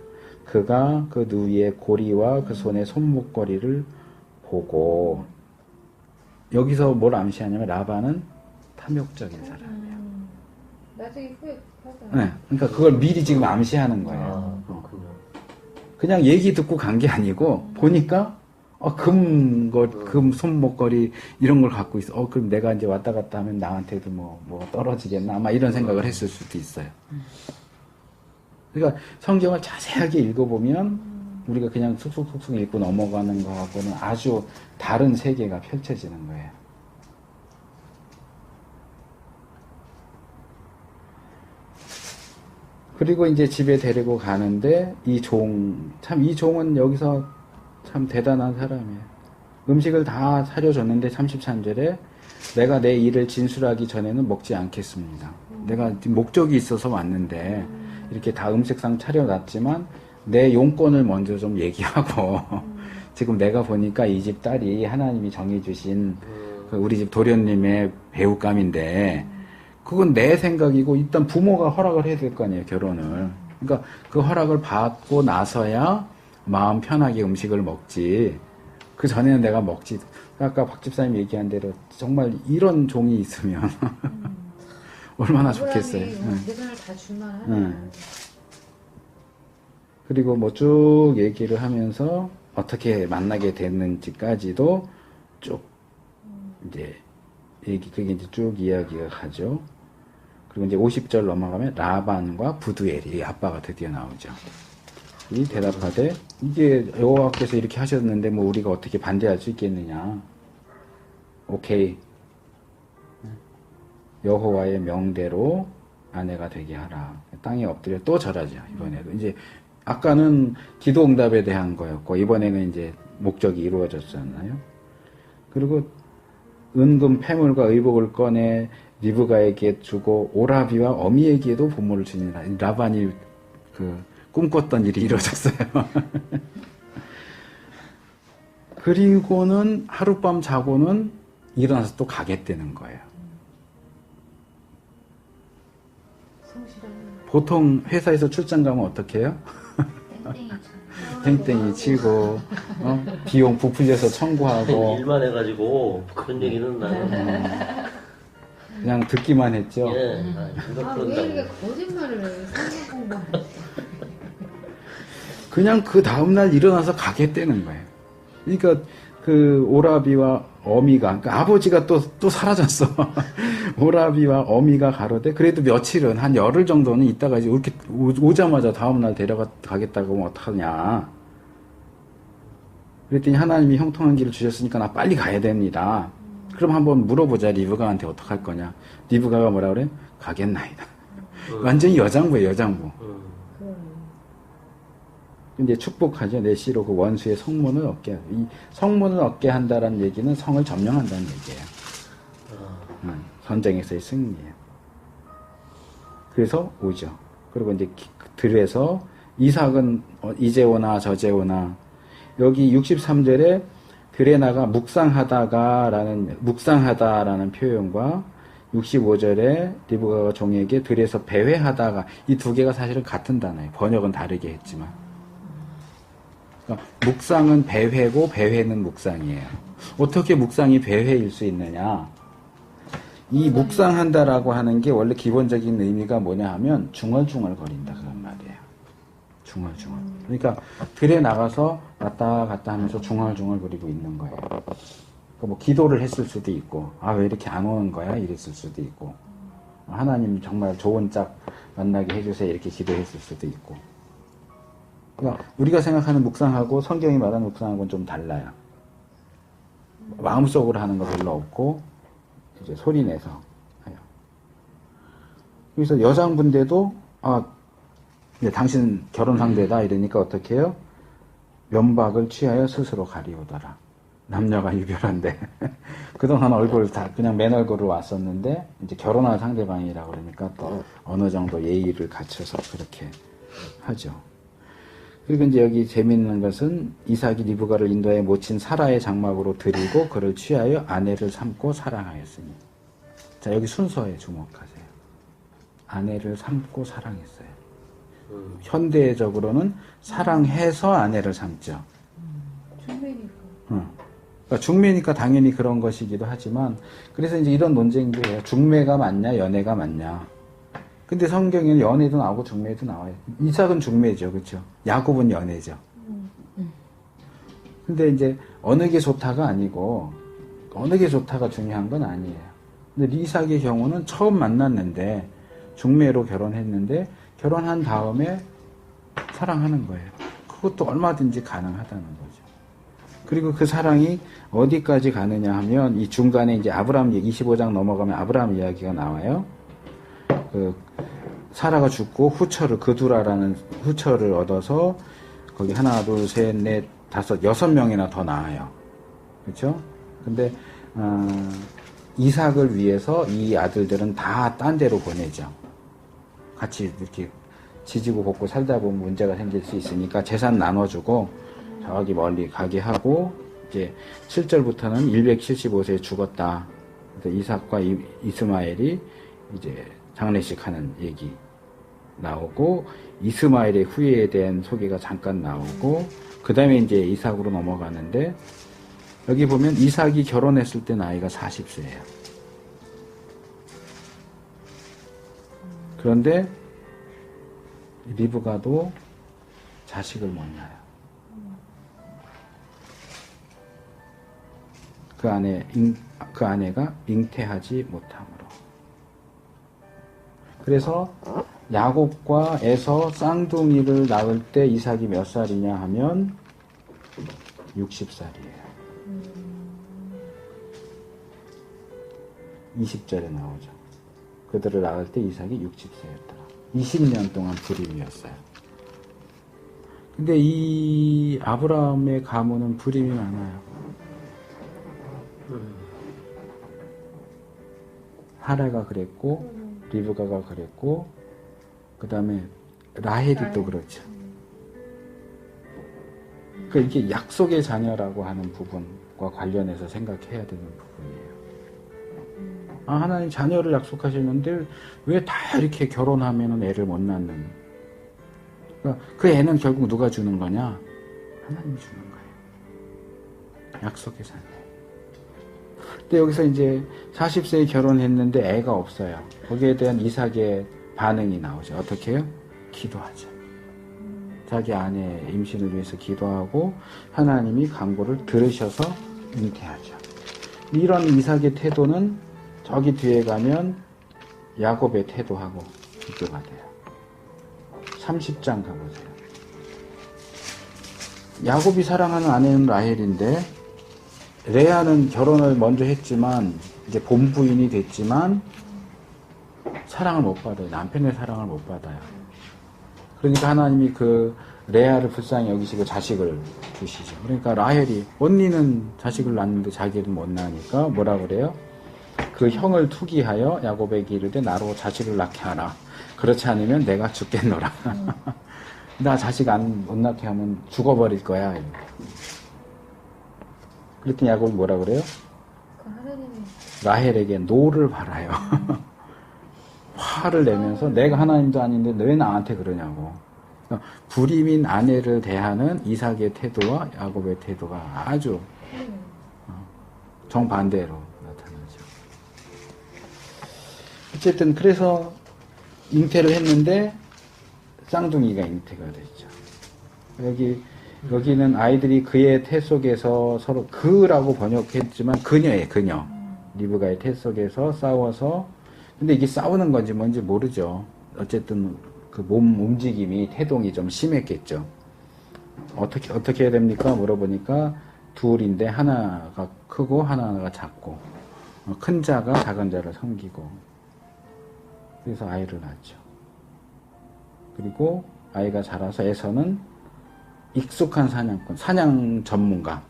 그가 그 누이의 고리와 그 손의 손목걸이를 보고 여기서 뭘 암시하냐면 라반은 탐욕적인 사람이에요. 나중에 후회 하잖아. 네, 그러니까 그걸 미리 지금 암시하는 거예요. 그렇군요. 그냥 얘기 듣고 간 게 아니고 보니까 금 손목걸이 이런 걸 갖고 있어. 그럼 내가 이제 왔다 갔다 하면 나한테도 뭐 떨어지겠나 아마 이런 생각을 했을 수도 있어요. 그러니까 성경을 자세하게 읽어보면 우리가 그냥 쑥쑥쑥쑥 읽고 넘어가는 거하고는 아주 다른 세계가 펼쳐지는 거예요. 그리고 이제 집에 데리고 가는데 이 종은 여기서 참 대단한 사람이에요. 음식을 다 사려줬는데 33절에 내가 내 일을 진술하기 전에는 먹지 않겠습니다. 내가 목적이 있어서 왔는데 이렇게 다 음식상 차려놨지만 내 용건을 먼저 좀 얘기하고 지금 내가 보니까 이 집 딸이 하나님이 정해주신 그 우리 집 도련님의 배우감인데 그건 내 생각이고 일단 부모가 허락을 해야 될 거 아니에요, 결혼을. 그러니까 그 허락을 받고 나서야 마음 편하게 음식을 먹지. 그 전에는 내가 먹지. 아까 박 집사님 얘기한 대로 정말 이런 종이 있으면 얼마나 좋겠어요. 대선을 다 줄만하네. 그리고 뭐 쭉 얘기를 하면서 어떻게 만나게 됐는지까지도 쭉 이제 그게 이제 쭉 이야기가 가죠. 그리고 이제 50절 넘어가면 라반과 부두엘이 아빠가 드디어 나오죠. 이 대답하되 이게 여호와께서 이렇게 하셨는데 뭐 우리가 어떻게 반대할 수 있겠느냐. 오케이. 여호와의 명대로 아내가 되게 하라. 땅에 엎드려 또 절하죠. 이번에도 이제 아까는 기도 응답에 대한 거였고 이번에는 이제 목적이 이루어졌잖아요. 그리고 은금 패물과 의복을 꺼내 리브가에게 주고 오라비와 어미에게도 보물을 주니라. 라반이 꿈꿨던 일이 이루어졌어요. 그리고는 하룻밤 자고는 일어나서 또 가겠다는 거예요. 보통 회사에서 출장 가면 어떻게 해요? 땡땡이 치고 비용 부풀려서 청구하고 일만 해가지고 그런 얘기는 나는 그냥 듣기만 했죠. 예, 왜 이렇게 거짓말을 성경 공부하는 그냥 그 다음날 일어나서 가겠다는 거예요. 그러니까 그 오라비와 어미가 그러니까 아버지가 또 사라졌어. 오라비와 어미가 가로되 그래도 며칠은 한 열흘 정도는 있다가 이제 이렇게 오자마자 다음날 데려가겠다고 하면 어떡하냐. 그랬더니 하나님이 형통한 길을 주셨으니까 나 빨리 가야 됩니다. 그럼 한번 물어보자. 리브가한테 어떡할 거냐. 리브가가 뭐라 그래? 가겠나이다. 완전히 여장부예요. 여장부. 근데 축복하죠. 내 씨로 그 원수의 성문을 얻게 하고. 이 성문을 얻게 한다는 얘기는 성을 점령한다는 얘기예요. 전쟁에서의 승리예요. 그래서 오죠. 그리고 이제 들에서 이삭은 이제 오나 저제 오나 여기 63절에 들에 나가 묵상하다라는 표현과 65절에 리브가가 종에게 들에서 배회하다가 이 두 개가 사실은 같은 단어예요. 번역은 다르게 했지만. 그러니까 묵상은 배회고 배회는 묵상이에요. 어떻게 묵상이 배회일 수 있느냐? 이 묵상한다라고 하는 게 원래 기본적인 의미가 뭐냐 하면 중얼중얼 거린다 그런 말이에요. 중얼중얼. 그러니까 들에 나가서 왔다 갔다 하면서 중얼중얼 거리고 있는 거예요. 그러니까 뭐 기도를 했을 수도 있고 왜 이렇게 안 오는 거야? 이랬을 수도 있고 하나님 정말 좋은 짝 만나게 해주세요 이렇게 기도했을 수도 있고 그러니까 우리가 생각하는 묵상하고 성경이 말하는 묵상하고는 좀 달라요. 마음속으로 하는 거 별로 없고 이제 소리 내서 해요. 그래서 여장분들도 이제 당신 결혼 상대다 이러니까 어떻게 해요? 면박을 취하여 스스로 가리우더라. 남녀가 유별한데 그동안 얼굴 다 그냥 맨 얼굴로 왔었는데 이제 결혼할 상대방이라고 그러니까 또 어느 정도 예의를 갖춰서 그렇게 하죠. 그리고 이제 여기 재미있는 것은 이삭이 리브가를 인도에 모친 사라의 장막으로 들이고 그를 취하여 아내를 삼고 사랑하였으니. 자, 여기 순서에 주목하세요. 아내를 삼고 사랑했어요. 현대적으로는 사랑해서 아내를 삼죠. 중매니까. 그러니까 중매니까 당연히 그런 것이기도 하지만 그래서 이제 이런 논쟁도 해요. 중매가 맞냐 연애가 맞냐. 근데 성경에는 연애도 나오고 중매도 나와요. 이삭은 중매죠. 그렇죠? 야곱은 연애죠. 근데 이제 어느 게 좋다가 아니고 어느 게 좋다가 중요한 건 아니에요. 근데 이삭의 경우는 처음 만났는데 중매로 결혼했는데 결혼한 다음에 사랑하는 거예요. 그것도 얼마든지 가능하다는 거죠. 그리고 그 사랑이 어디까지 가느냐 하면 이 중간에 이제 아브라함 25장 넘어가면 아브라함 이야기가 나와요. 사라가 죽고 후처를 그두라라는 후처를 얻어서 거기 하나 둘 셋 넷 다섯 6명이나 더 나와요. 그렇죠? 근데 이삭을 위해서 이 아들들은 다 딴 데로 보내죠. 같이 이렇게 지지고 볶고 살다 보면 문제가 생길 수 있으니까 재산 나눠주고 저기 멀리 가게 하고 이제 7절부터는 175세에 죽었다. 그래서 이삭과 이스마엘이 이제 장례식 하는 얘기 나오고 이스마엘의 후예에 대한 소개가 잠깐 나오고 그 다음에 이제 이삭으로 넘어가는데 여기 보면 이삭이 결혼했을 때 나이가 40세예요. 그런데 리브가도 자식을 못 낳아요. 그 아내가 잉태하지 못함으로. 그래서 야곱과 에서 쌍둥이를 낳을 때 이삭이 몇 살이냐 하면 60살이에요. 20절에 나오죠. 그들을 낳을 때 이삭이 60세였더라. 20년 동안 불임이었어요. 근데 이 아브라함의 가문은 불임이 많아요. 하라가 그랬고 리브가가 그랬고 그 다음에 라헬이 또 그렇죠. 그러니까 이게 약속의 자녀라고 하는 부분과 관련해서 생각해야 되는 부분이에요. 아, 하나님 자녀를 약속하시는데 왜 다 이렇게 결혼하면 애를 못 낳는? 그러니까 그 애는 결국 누가 주는 거냐? 하나님이 주는 거예요. 약속의 자녀. 근데 여기서 이제 40세에 결혼했는데 애가 없어요. 거기에 대한 이삭의 반응이 나오죠. 어떻게 해요? 기도하죠. 자기 아내 임신을 위해서 기도하고 하나님이 간구를 들으셔서 잉태하죠. 이런 이삭의 태도는 저기 뒤에 가면 야곱의 태도하고 비교가 돼요. 30장 가보세요. 야곱이 사랑하는 아내는 라헬인데 레아는 결혼을 먼저 했지만 이제 본부인이 됐지만 사랑을 못 받아요. 남편의 사랑을 못 받아요. 그러니까 하나님이 그 레아를 불쌍히 여기시고 자식을 주시죠. 그러니까 라헬이 언니는 자식을 낳는데 자기는 못 낳으니까 뭐라 그래요? 그 형을 투기하여 야곱에게 이르되 나로 자식을 낳게 하라. 그렇지 않으면 내가 죽겠노라. 나 자식 못 낳게 하면 죽어버릴 거야. 그랬더니 야곱이 뭐라 그래요? 라헬에게 노를 바라요. 화를 내면서 내가 하나님도 아닌데 왜 나한테 그러냐고. 불임인 아내를 대하는 이삭의 태도와 야곱의 태도가 아주 정반대로 나타나죠. 어쨌든 그래서 잉태를 했는데 쌍둥이가 잉태가 됐죠. 여기는 아이들이 그의 태 속에서 서로 그라고 번역했지만 그녀예요, 그녀. 리브가의 태 속에서 싸워서 근데 이게 싸우는 건지 뭔지 모르죠. 어쨌든 그 몸 움직임이 태동이 좀 심했겠죠. 어떻게 해야 됩니까? 물어보니까 둘인데 하나가 크고 하나가 작고 큰 자가 작은 자를 섬기고 그래서 아이를 낳죠. 그리고 아이가 자라서 에서는 익숙한 사냥꾼, 사냥 전문가.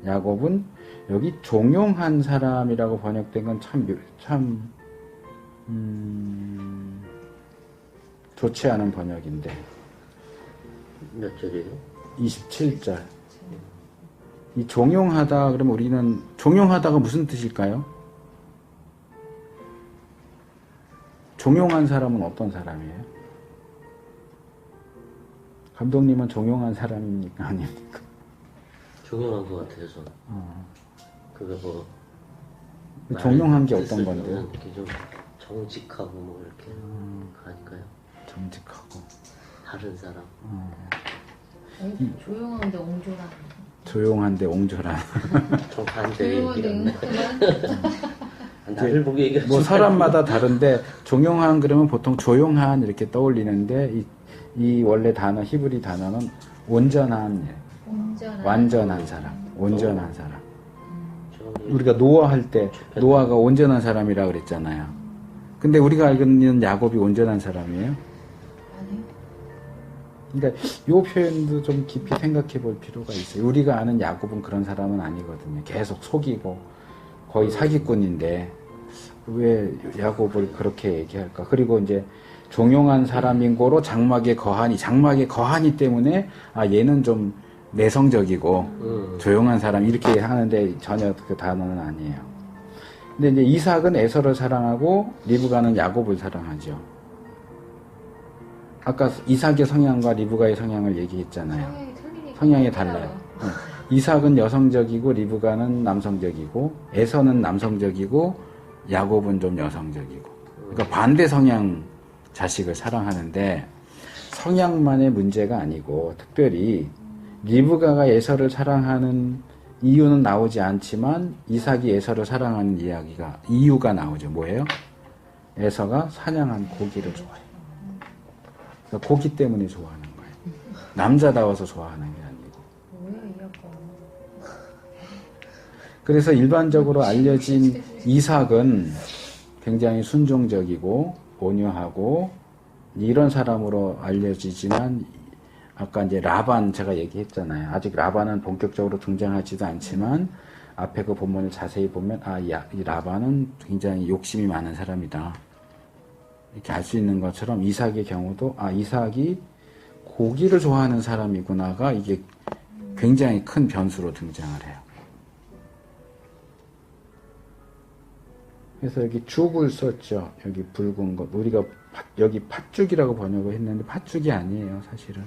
야곱은 여기 종용한 사람이라고 번역된 건 참 좋지 않은 번역인데. 몇 절이에요? 27절. 이 종용하다 그러면 우리는 종용하다가 무슨 뜻일까요? 종용한 사람은 어떤 사람이에요? 감독님은 종용한 사람입니까? 아닙니까? 종용한 것 같아요, 저는. 그거 뭐. 종용한 게 어떤 뜻을 건데요? 보면 이렇게 좀 정직하고 뭐 이렇게 아닐까요? 정직하고. 다른 사람. 조용한데 옹졸한. 조용한데 옹졸한. 정반대 조용한데 웅뚱한. 나를 보고 얘기하지 뭐 사람마다 다른데 종용한 그러면 보통 조용한 이렇게 떠올리는데 이 원래 단어 히브리 단어는 온전한 완전한 사람, 온전한 사람. 우리가 노아 할 때 노아가 온전한 사람이라 그랬잖아요. 근데 우리가 알고 있는 야곱이 온전한 사람이에요? 아니요. 그러니까 이 표현도 좀 깊이 생각해 볼 필요가 있어요. 우리가 아는 야곱은 그런 사람은 아니거든요. 계속 속이고 거의 사기꾼인데 왜 야곱을 그렇게 얘기할까? 그리고 이제 종용한 사람인 거로 장막에 거하니 때문에 아 얘는 좀 내성적이고 조용한 사람 이렇게 하는데 전혀 그 단어는 아니에요. 근데 이제 이삭은 에서를 사랑하고 리브가는 야곱을 사랑하죠. 아까 이삭의 성향과 리브가의 성향을 얘기했잖아요. 성향이 달라요. 이삭은 여성적이고 리브가는 남성적이고 에서는 남성적이고 야곱은 좀 여성적이고 그러니까 반대 성향 자식을 사랑하는데 성향만의 문제가 아니고 특별히 리브가가 에서를 사랑하는 이유는 나오지 않지만 이삭이 에서를 사랑하는 이유가 나오죠. 뭐예요? 에서가 사냥한 고기를 좋아해요. 그러니까 고기 때문에 좋아하는 거예요. 남자다워서 좋아하는 게 아니고. 뭐야 이 아빠. 그래서 일반적으로 알려진 이삭은 굉장히 순종적이고 온유하고 이런 사람으로 알려지지만 아까 이제 라반 제가 얘기했잖아요. 아직 라반은 본격적으로 등장하지도 않지만 앞에 그 본문을 자세히 보면 이 라반은 굉장히 욕심이 많은 사람이다. 이렇게 알 수 있는 것처럼 이삭의 경우도 이삭이 고기를 좋아하는 사람이구나가 이게 굉장히 큰 변수로 등장을 해요. 그래서 여기 죽을 썼죠. 여기 붉은 것. 우리가 여기 팥죽이라고 번역을 했는데 팥죽이 아니에요, 사실은.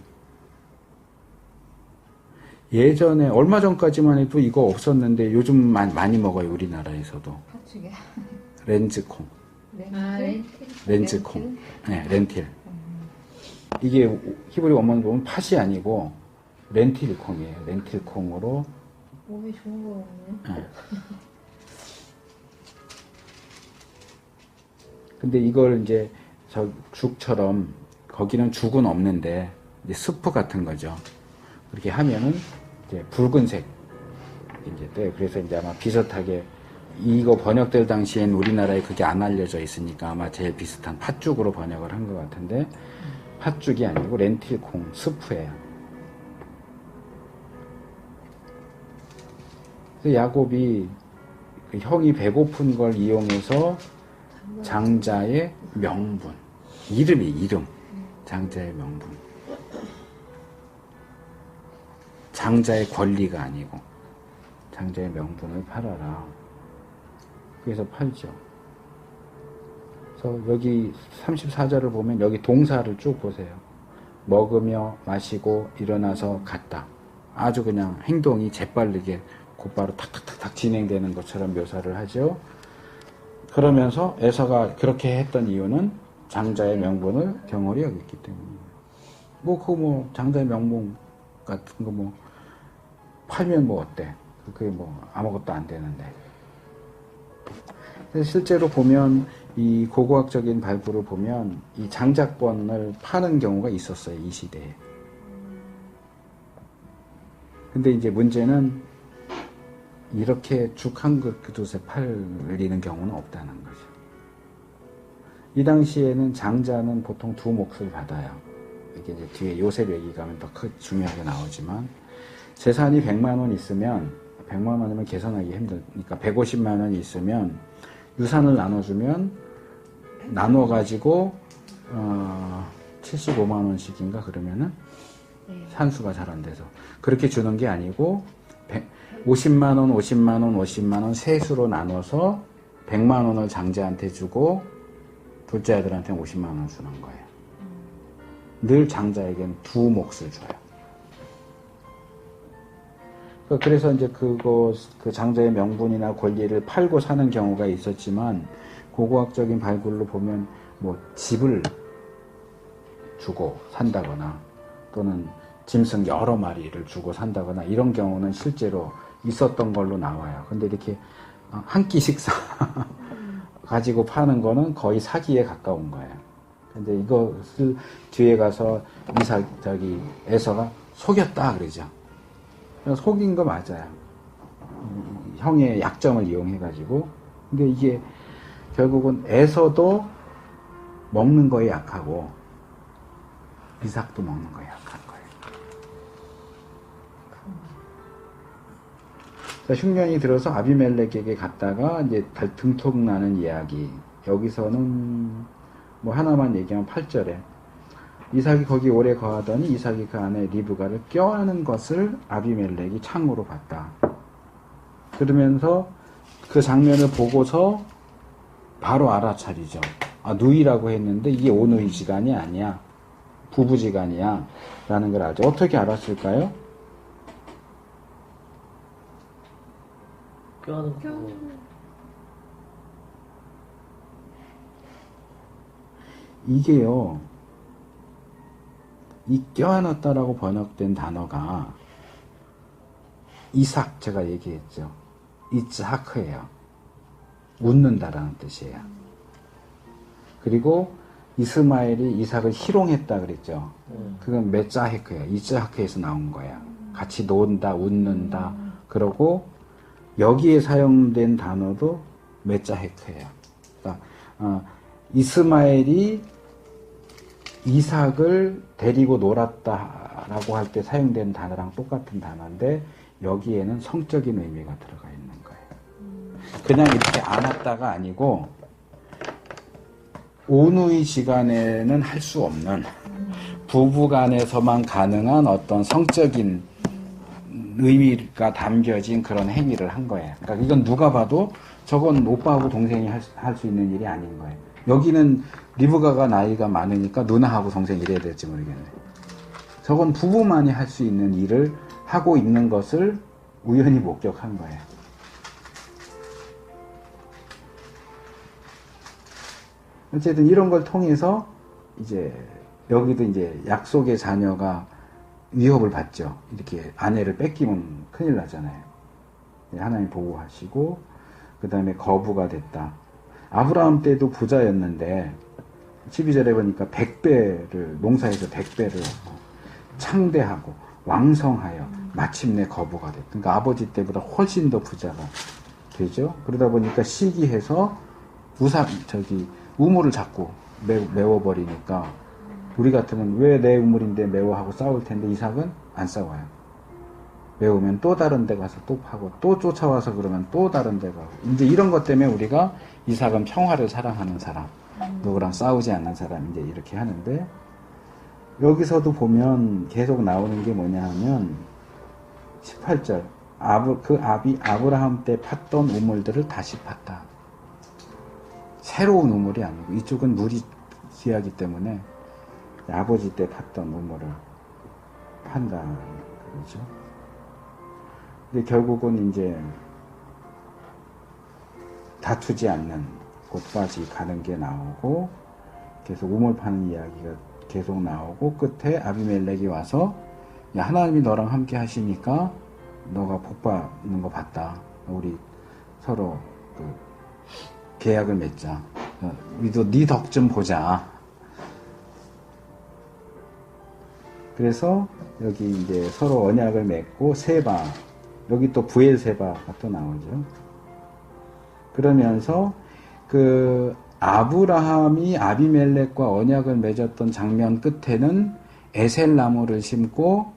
예전에 얼마 전까지만 해도 이거 없었는데 요즘 많이 먹어요, 우리나라에서도. 팥죽이야. 렌즈콩. 렌틸. 렌즈콩. 네, 렌틸. 이게 히브리 원문 보면 팥이 아니고 렌틸콩이에요. 렌틸콩으로. 몸이 좋은 거 같네. 네. 근데 이걸 이제 저 죽처럼 거기는 죽은 없는데 이제 스프 같은 거죠. 그렇게 하면은 이제 붉은색 이제 돼. 그래서 이제 아마 비슷하게 이거 번역될 당시엔 우리나라에 그게 안 알려져 있으니까 아마 제일 비슷한 팥죽으로 번역을 한 것 같은데 팥죽이 아니고 렌틸콩 스프예요. 그래서 야곱이 그 형이 배고픈 걸 이용해서 장자의 명분, 이름, 장자의 명분. 장자의 권리가 아니고 장자의 명분을 팔아라. 그래서 팔죠. 그래서 여기 34절을 보면 여기 동사를 쭉 보세요. 먹으며 마시고 일어나서 갔다. 아주 그냥 행동이 재빠르게 곧바로 탁탁탁탁 진행되는 것처럼 묘사를 하죠. 그러면서 에서가 그렇게 했던 이유는 장자의 명분을 경홀히 여겼기 때문이에요. 장자의 명분 같은 거 팔면 어때? 그게 아무것도 안 되는데. 실제로 보면 이 고고학적인 발굴을 보면 이 장자권을 파는 경우가 있었어요, 이 시대에. 근데 이제 문제는 이렇게 죽 한 그릇에 팔리는 경우는 없다는 거죠. 이 당시에는 장자는 보통 두 몫을 받아요. 이게 이제 뒤에 요셉 얘기 가면 더 중요하게 나오지만, 재산이 100만 원 있으면, 100만 원이면 계산하기 힘드니까 150만 원이 있으면 유산을 나눠주면 나눠가지고 75만 원씩인가 그러면은 산수가 잘 안 돼서 그렇게 주는 게 아니고 50만 원, 50만 원, 50만 원 세수로 나눠서 100만 원을 장자한테 주고 둘째 아들한테는 50만 원 주는 거예요. 늘 장자에게는 두 몫을 줘요. 그래서 이제 그 장자의 명분이나 권리를 팔고 사는 경우가 있었지만, 고고학적인 발굴로 보면 집을 주고 산다거나 또는 짐승 여러 마리를 주고 산다거나 이런 경우는 실제로 있었던 걸로 나와요. 근데 이렇게 한 끼 식사 가지고 파는 거는 거의 사기에 가까운 거예요. 근데 이것을 뒤에 가서 에서가 속였다 그러죠. 속인 거 맞아요. 형의 약점을 이용해가지고. 근데 이게 결국은 에서도 먹는 거에 약하고 이삭도 먹는 거에 약한 거예요. 흉년이 들어서 아비멜렉에게 갔다가 이제 등통나는 이야기. 여기서는 하나만 얘기하면 8절에 이삭이 거기 오래 거하더니 이삭이 그 안에 리브가를 껴안은 것을 아비멜렉이 창으로 봤다. 그러면서 그 장면을 보고서 바로 알아차리죠. 누이라고 했는데 이게 오누이지간이 아니야. 부부지간이야. 라는 걸 알죠. 어떻게 알았을까요? 껴안은 거. 이게요. 이 껴안았다라고 번역된 단어가 이삭, 제가 얘기했죠. 이츠하크예요. 웃는다라는 뜻이에요. 그리고 이스마엘이 이삭을 희롱했다 그랬죠. 그건 메짜헤크예요. 이츠하크에서 나온 거야. 같이 논다, 웃는다. 그러고 여기에 사용된 단어도 메짜헤크예요. 그러니까 이스마엘이 이삭을 데리고 놀았다라고 할 때 사용된 단어랑 똑같은 단어인데 여기에는 성적인 의미가 들어가 있는 거예요. 그냥 이렇게 안았다가 아니고 온누이 시간에는 할 수 없는 부부간에서만 가능한 어떤 성적인 의미가 담겨진 그런 행위를 한 거예요. 그러니까 이건 누가 봐도 저건 오빠하고 동생이 할 수 있는 일이 아닌 거예요. 여기는 리브가가 나이가 많으니까 누나하고 동생 이래야 될지 모르겠네. 저건 부부만이 할 수 있는 일을 하고 있는 것을 우연히 목격한 거예요. 어쨌든 이런 걸 통해서 이제 여기도 이제 약속의 자녀가 위협을 받죠. 이렇게 아내를 뺏기면 큰일 나잖아요. 하나님 보호하시고 그 다음에 거부가 됐다. 아브라함 때도 부자였는데 12절에 보니까 100배를 농사에서 100배를 창대하고 왕성하여 마침내 거부가 됐다. 그러니까 아버지 때보다 훨씬 더 부자가 되죠. 그러다 보니까 시기해서 우물을 자꾸 메워버리니까 우리 같으면 왜 내 우물인데 메워하고 싸울 텐데 이삭은 안 싸워요. 메우면 또 다른 데 가서 또 파고 또 쫓아와서 그러면 또 다른 데 가고 이제 이런 것 때문에 우리가 이삭은 평화를 사랑하는 사람, 누구랑 싸우지 않는 사람 이제 이렇게 하는데 여기서도 보면 계속 나오는 게 뭐냐 하면 18절 아브라함 때 팠던 우물들을 다시 팠다. 새로운 우물이 아니고 이쪽은 물이 귀하기 때문에 아버지 때 팠던 우물을 판다 그러죠. 근데 결국은 이제 다투지 않는 곳까지 가는 게 나오고 계속 우물 파는 이야기가 계속 나오고 끝에 아비멜렉이 와서 야, 하나님이 너랑 함께 하시니까 너가 복 받는 거 봤다. 우리 서로 계약을 맺자. 우리도 네 덕 좀 보자. 그래서 여기 이제 서로 언약을 맺고 세바, 여기 또 부엘세바가 또 나오죠. 그러면서 그 아브라함이 아비멜렉과 언약을 맺었던 장면 끝에는 에셀 나무를 심고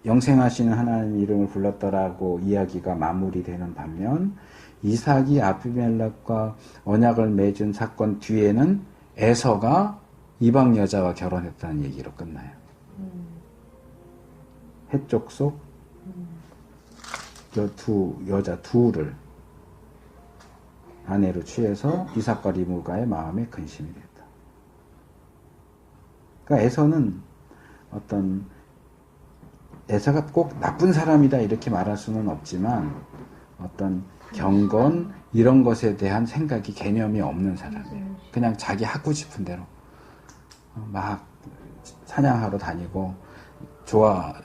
영생하시는 하나님 이름을 불렀더라고 이야기가 마무리되는 반면 이삭이 아비멜렉과 언약을 맺은 사건 뒤에는 에서가 이방 여자와 결혼했다는 얘기로 끝나요. 해쪽 속 여자 둘을 아내로 취해서 이삭과 리브가의 마음에 근심이 됐다. 그러니까 에서는 에서가 꼭 나쁜 사람이다 이렇게 말할 수는 없지만 어떤 경건 이런 것에 대한 생각이 개념이 없는 사람이에요. 그냥 자기 하고 싶은 대로 막 사냥하러 다니고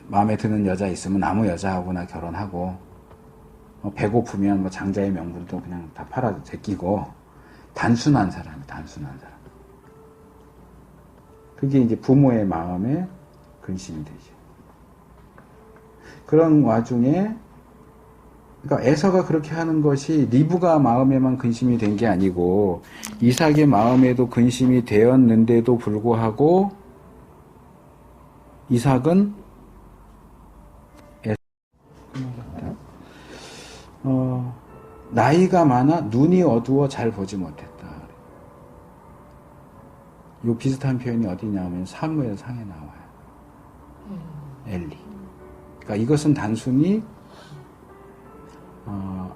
마음에 드는 여자 있으면 아무 여자하고나 결혼하고 배고프면 장자의 명분도 그냥 다 팔아 제끼고 단순한 사람. 그게 이제 부모의 마음에 근심이 되죠. 그런 와중에 그러니까 에서가 그렇게 하는 것이 리브가 마음에만 근심이 된 게 아니고 이삭의 마음에도 근심이 되었는데도 불구하고 이삭은 나이가 많아 눈이 어두워 잘 보지 못했다. 요 비슷한 표현이 어디냐면 사무엘 상에 나와요. 엘리. 그러니까 이것은 단순히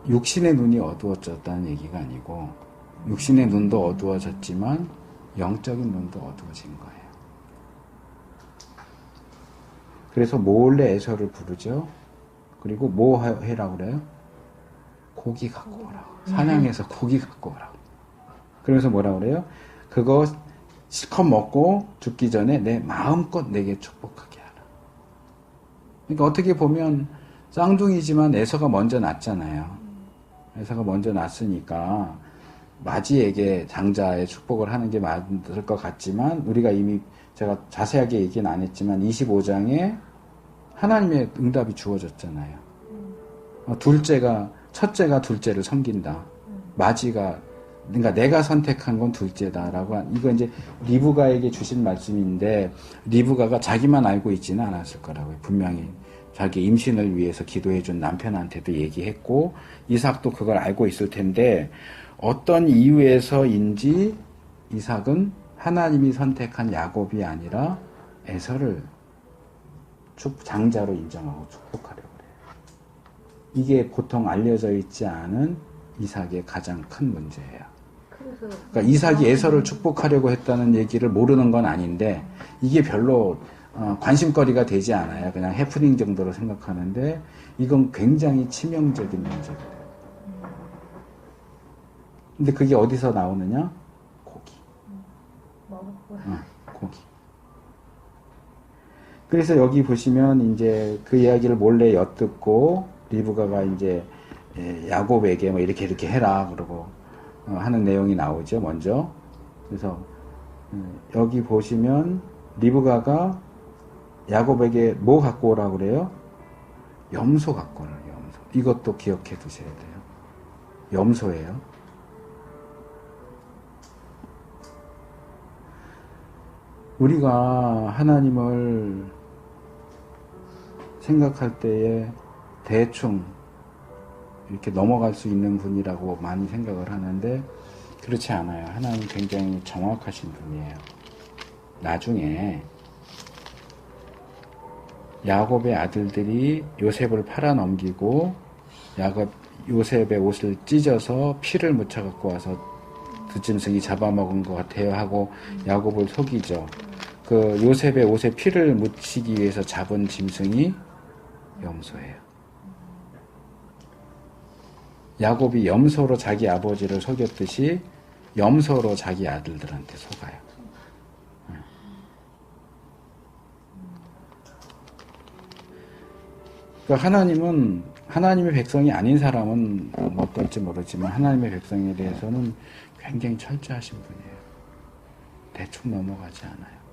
육신의 눈이 어두워졌다는 얘기가 아니고 육신의 눈도 어두워졌지만 영적인 눈도 어두워진 거예요. 그래서 몰래 에서를 부르죠. 그리고 뭐 해라고 그래요? 고기 갖고 오라고. 사냥해서 고기 갖고 오라고. 그래서 뭐라고 그래요? 그거 실컷 먹고 죽기 전에 내 마음껏 내게 축복하게 하라. 그러니까 어떻게 보면 쌍둥이지만 에서가 먼저 낳잖아요. 에서가 먼저 낳았으니까 마지에게 장자의 축복을 하는 게 맞을 것 같지만 우리가 이미 제가 자세하게 얘기는 안 했지만 25장에 하나님의 응답이 주어졌잖아요. 첫째가 둘째를 섬긴다. 마지가 그러니까 내가 선택한 건 둘째다라고 이거 이제 리브가에게 주신 말씀인데 리브가가 자기만 알고 있지는 않았을 거라고요. 분명히 자기 임신을 위해서 기도해준 남편한테도 얘기했고 이삭도 그걸 알고 있을 텐데 어떤 이유에서인지 이삭은 하나님이 선택한 야곱이 아니라 에서를 장자로 인정하고 축복하려고 그래요. 이게 보통 알려져 있지 않은 이삭의 가장 큰 문제예요. 그러니까 이삭이 에서를 축복하려고 했다는 얘기를 모르는 건 아닌데 이게 별로 관심거리가 되지 않아요. 그냥 해프닝 정도로 생각하는데 이건 굉장히 치명적인 문제예요. 근데 그게 어디서 나오느냐? 고기. 고기. 그래서 여기 보시면 이제 그 이야기를 몰래 엿듣고 리브가가 이제 야곱에게 뭐 이렇게 해라 그러고 하는 내용이 나오죠. 먼저. 그래서 여기 보시면 리브가가 야곱에게 뭐 갖고 오라고 그래요? 염소 갖고 오라고 해요. 염소. 이것도 기억해 두셔야 돼요. 염소예요. 우리가 하나님을 생각할 때에 대충 이렇게 넘어갈 수 있는 분이라고 많이 생각을 하는데 그렇지 않아요. 하나님 굉장히 정확하신 분이에요. 나중에 야곱의 아들들이 요셉을 팔아넘기고 요셉의 옷을 찢어서 피를 묻혀 갖고 와서 들짐승이 잡아먹은 것 같아요 하고 야곱을 속이죠. 그 요셉의 옷에 피를 묻히기 위해서 잡은 짐승이 염소예요. 야곱이 염소로 자기 아버지를 속였듯이 염소로 자기 아들들한테 속아요. 그러니까 하나님은 하나님의 백성이 아닌 사람은 어떨지 모르지만 하나님의 백성에 대해서는 굉장히 철저하신 분이에요. 대충 넘어가지 않아요.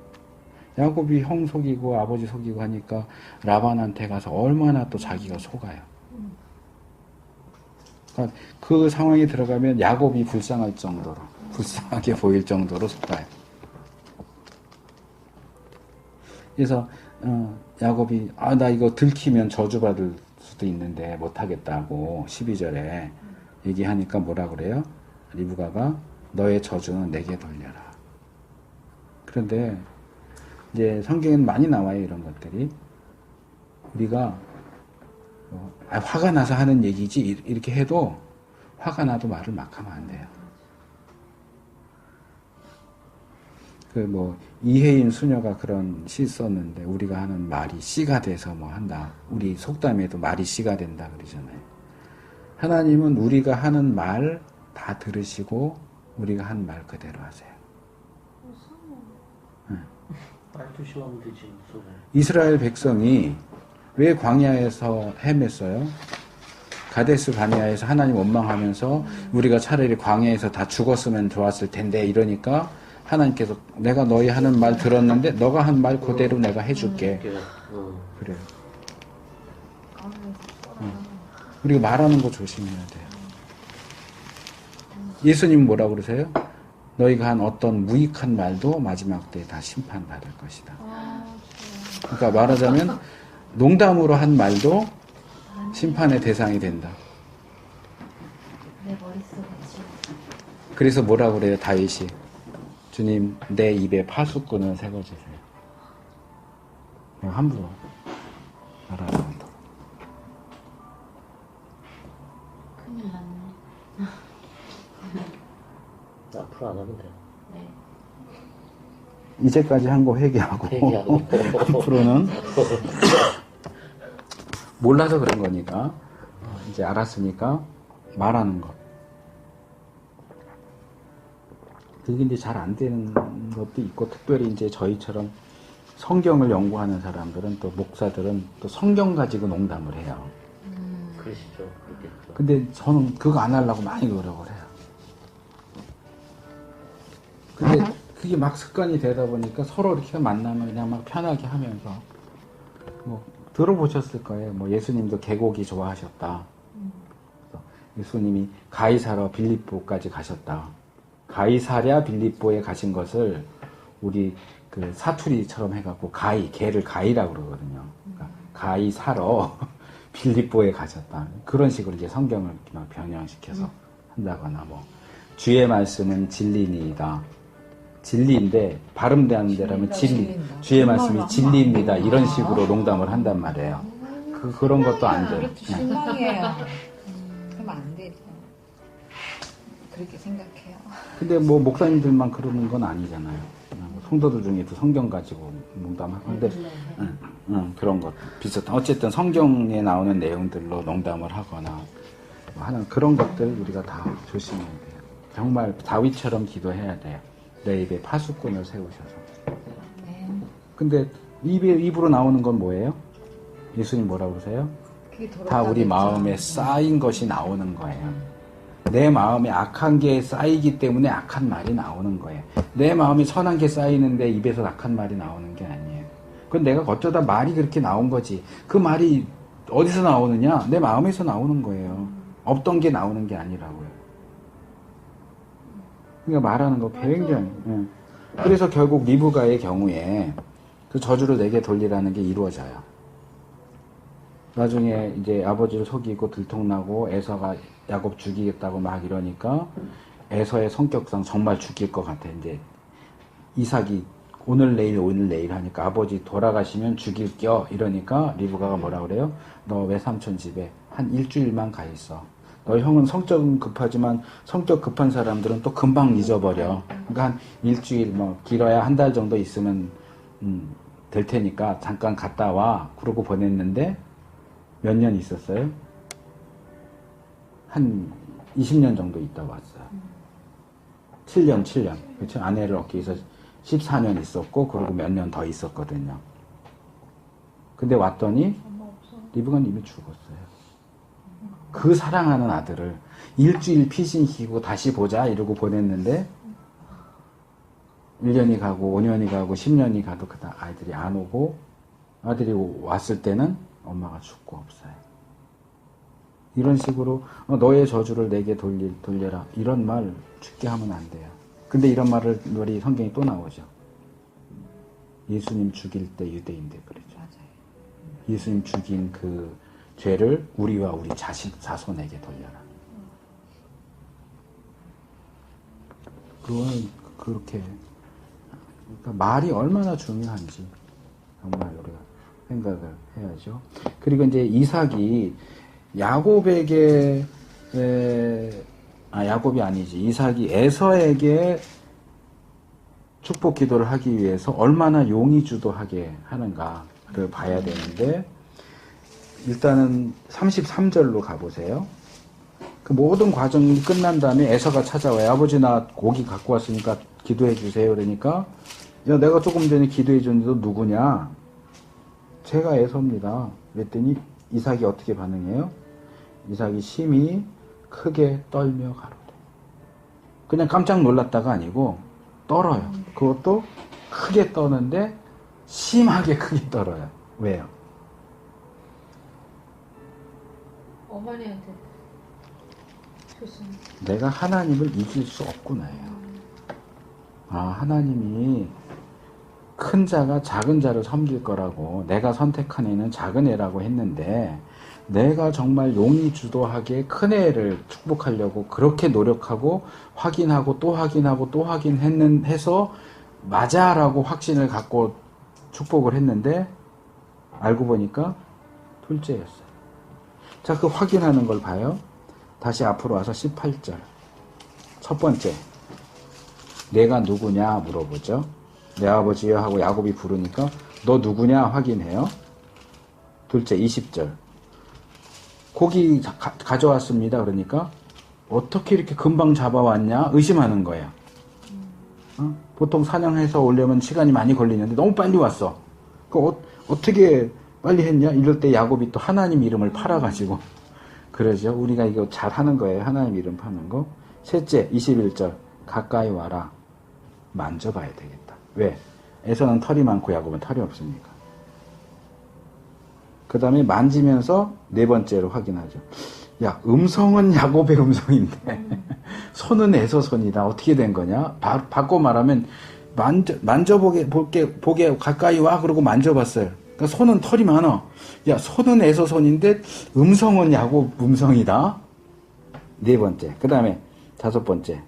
야곱이 형 속이고 아버지 속이고 하니까 라반한테 가서 얼마나 또 자기가 속아요. 그러니까 그 상황에 들어가면 야곱이 불쌍할 정도로 불쌍하게 보일 정도로 속아요. 그래서 야곱이 나 이거 들키면 저주받을 수도 있는데 못하겠다고 12절에 얘기하니까 뭐라 그래요? 리브가가 너의 저주는 내게 돌려라. 그런데 이제 성경에는 많이 나와요. 이런 것들이. 우리가 화가 나서 하는 얘기지 이렇게 해도 화가 나도 말을 막 하면 안 돼요. 이혜인 수녀가 그런 시 썼는데 우리가 하는 말이 씨가 돼서 뭐 한다. 우리 속담에도 말이 씨가 된다 그러잖아요. 하나님은 우리가 하는 말 다 들으시고 우리가 한 말 그대로 하세요. 말 조심하면 되지. 이스라엘 백성이 왜 광야에서 헤맸어요? 가데스 바네아에서 하나님 원망하면서 우리가 차라리 광야에서 다 죽었으면 좋았을 텐데 이러니까 하나님께서 내가 너희 하는 말 들었는데 너가 한 말 그대로 내가 해줄게. 그래요. 우리가 말하는 거 조심해야 돼요. 예수님 뭐라 그러세요? 너희가 한 어떤 무익한 말도 마지막 때에 다 심판받을 것이다. 그러니까 말하자면 농담으로 한 말도 심판의 대상이 된다. 내 머릿속에 지워. 그래서 뭐라 그래요? 다윗이 주님 내 입에 파수꾼을 세워주세요. 함부로 말하지 않도록. 큰일 났네. 앞으로 안 하면 돼. 네. 이제까지 한 거 회개하고 앞으로는 몰라서 그런 거니까 이제 알았으니까 말하는 것. 그게 이제 잘 안 되는 것도 있고 특별히 이제 저희처럼 성경을 연구하는 사람들은 또 목사들은 또 성경 가지고 농담을 해요. 그러시죠. 그렇겠죠. 근데 저는 그거 안 하려고 많이 노력을 해요. 근데 그게 막 습관이 되다 보니까 서로 이렇게 만나면 그냥 막 편하게 하면서 뭐 들어보셨을 거예요. 뭐 예수님도 개고기 좋아하셨다. 그래서 예수님이 가이사랴 빌립보까지 가셨다. 가이사랴 빌립보에 가신 것을 우리 그 사투리처럼 해갖고 개를 가이라고 그러거든요. 그러니까 가이사러 빌립보에 가셨다. 그런 식으로 이제 성경을 막 변형시켜서 한다거나 뭐 주의 말씀은 진리니이다. 진리인데 발음되는 데라면 진리. 주의 말씀이 진리입니다. 이런 식으로 농담을 한단 말이에요. 그런 것도 안 돼요. 그렇죠. 실망이에요. 그러면 안 되죠. 그렇게 생각해요. 근데 뭐 목사님들만 그러는 건 아니잖아요. 그냥 뭐 성도들 중에도 성경 가지고 농담하고 근데 그런 것 비슷한 어쨌든 성경에 나오는 내용들로 농담을 하거나 뭐 하는 그런 것들 우리가 다 조심해야 돼요. 정말 다윗처럼 기도해야 돼요. 내 입에 파수꾼을 세우셔서. 네. 근데 입으로 나오는 건 뭐예요? 예수님 뭐라고 그러세요? 그게 다 우리 마음에 쌓인 것이 나오는 거예요. 내 마음에 악한 게 쌓이기 때문에 악한 말이 나오는 거예요. 내 마음에 선한 게 쌓이는데 입에서 악한 말이 나오는 게 아니에요. 그건 내가 어쩌다 말이 그렇게 나온 거지. 그 말이 어디서 나오느냐? 내 마음에서 나오는 거예요. 없던 게 나오는 게 아니라고요. 그러니까 말하는 거 굉장히. 예. 그래서 결국 리브가의 경우에 그 저주를 내게 돌리라는 게 이루어져요. 나중에 이제 아버지를 속이고 들통나고 에서가 야곱 죽이겠다고 막 이러니까 에서의 성격상 정말 죽일 것 같아. 이제 이삭이 오늘 내일 하니까 아버지 돌아가시면 죽일겨 이러니까 리브가가 뭐라 그래요? 너 외삼촌 집에 한 일주일만 가 있어. 너 형은 성격은 급하지만 성격 급한 사람들은 또 금방 잊어버려. 그러니까 한 일주일 뭐 길어야 한 달 정도 있으면 될 테니까 잠깐 갔다 와. 그러고 보냈는데 몇 년 있었어요? 한 20년 정도 있다 왔어요. 7년. 그렇죠? 아내를 얻기 위해서 14년 있었고 그리고 몇 년 더 있었거든요. 근데 왔더니 리브가는 이미 죽었어요. 그 사랑하는 아들을 일주일 피신시키고 다시 보자 이러고 보냈는데 1년이 가고 5년이 가고 10년이 가도 그다음 아이들이 안 오고 아들이 왔을 때는 엄마가 죽고 없어요. 이런 식으로 너의 저주를 내게 돌려라 이런 말 죽게 하면 안 돼요. 근데 이런 말을 우리 성경이 또 나오죠. 예수님 죽일 때 유대인들 그러죠. 예수님 죽인 그 죄를 우리와 우리 자손에게 돌려라. 그건 그렇게 그러니까 말이 얼마나 중요한지 정말 우리가 생각을 해야죠. 그리고 이제 이삭이 야곱에게 야곱이 아니지 이삭이 에서에게 축복 기도를 하기 위해서 얼마나 용의 주도하게 하는가를 봐야 되는데 일단은 33절로 가보세요. 그 모든 과정이 끝난 다음에 에서가 찾아와요. 아버지 나 고기 갖고 왔으니까 기도해 주세요. 그러니까 야 내가 조금 전에 기도해 줬는데 너 누구냐? 제가 에서입니다. 그랬더니 이삭이 어떻게 반응해요? 이삭이 심히 크게 떨며 가로되. 그냥 깜짝 놀랐다가 아니고 떨어요. 그것도 크게 떠는데 심하게 크게 떨어요. 왜요? 어머니한테 좋습니다. 내가 하나님을 이길 수 없구나요. 하나님이 큰 자가 작은 자를 섬길 거라고 내가 선택한 애는 작은 애라고 했는데 내가 정말 용의 주도하게 큰 애를 축복하려고 그렇게 노력하고 확인하고 또 확인하고 또 확인해서 맞아라고 확신을 갖고 축복을 했는데 알고 보니까 둘째였어요. 자, 그 확인하는 걸 봐요. 다시 앞으로 와서 18절. 첫 번째. 내가 누구냐 물어보죠. 내 아버지여 하고 야곱이 부르니까 너 누구냐 확인해요. 둘째 20절. 고기 가져왔습니다. 그러니까 어떻게 이렇게 금방 잡아왔냐 의심하는 거예요. 보통 사냥해서 오려면 시간이 많이 걸리는데 너무 빨리 왔어. 어떻게 빨리 했냐? 이럴 때 야곱이 또 하나님 이름을 팔아가지고 그러죠. 우리가 이거 잘 하는 거예요. 하나님 이름 파는 거. 셋째 21절 가까이 와라. 만져봐야 되겠다. 왜? 에서는 털이 많고 야곱은 털이 없으니까. 그 다음에 만지면서 네 번째로 확인하죠. 야, 음성은 야곱의 음성인데 손은 에서 손이다. 어떻게 된 거냐? 바꿔 말하면 보게 가까이 와 그러고 만져봤어요. 그러니까 손은 털이 많아. 야, 손은 에서 손인데 음성은 야곱 음성이다. 네 번째. 그 다음에 다섯 번째.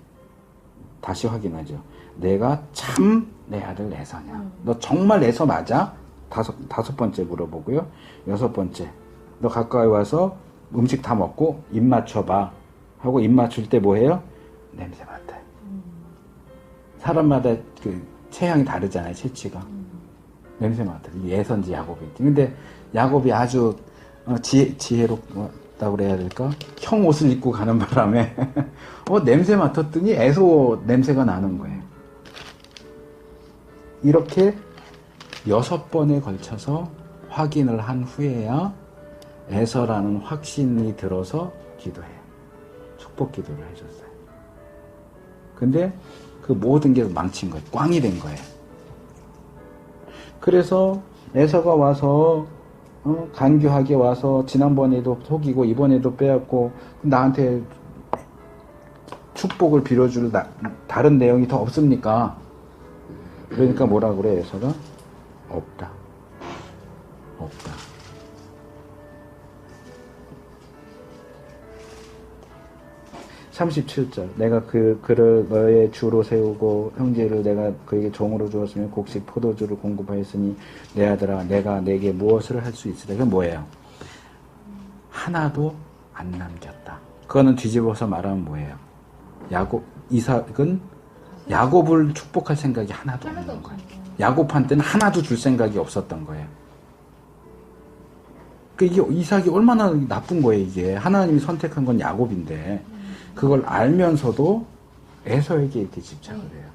다시 확인하죠. 내가 참 내 아들 에서냐? 너 정말 에서 맞아? 다섯 번째 물어보고요. 여섯 번째. 너 가까이 와서 음식 다 먹고 입 맞춰봐. 하고 입 맞출 때 뭐 해요? 냄새 맡아요. 사람마다 그 체향이 다르잖아요. 체취가. 냄새 맡아요. 이게 에서인지 야곱인지. 근데 야곱이 아주 지혜롭다고 그래야 될까? 형 옷을 입고 가는 바람에 냄새 맡았더니 에서 냄새가 나는 거예요. 이렇게 6번에 걸쳐서 확인을 한 후에야 에서라는 확신이 들어서 기도해요. 축복 기도를 해줬어요. 근데 그 모든 게 망친 거예요. 꽝이 된 거예요. 그래서 에서가 와서 간교하게 와서 지난번에도 속이고 이번에도 빼앗고 나한테 축복을 빌어줄 다른 내용이 더 없습니까? 그러니까 뭐라 그래 에서가? 없다. 37절. 내가 그를 너의 주로 세우고 형제를 내가 그에게 종으로 주었으며 곡식 포도주를 공급하였으니 내 아들아 내가 내게 무엇을 할 수 있으랴. 그게 뭐예요? 하나도 안 남겼다. 그거는 뒤집어서 말하면 뭐예요? 이삭은 야곱을 축복할 생각이 하나도 없는 거예요. 야곱한테는 하나도 줄 생각이 없었던 거예요. 이게 이삭이 얼마나 나쁜 거예요, 이게. 하나님이 선택한 건 야곱인데, 그걸 알면서도 에서에게 이렇게 집착을 해요.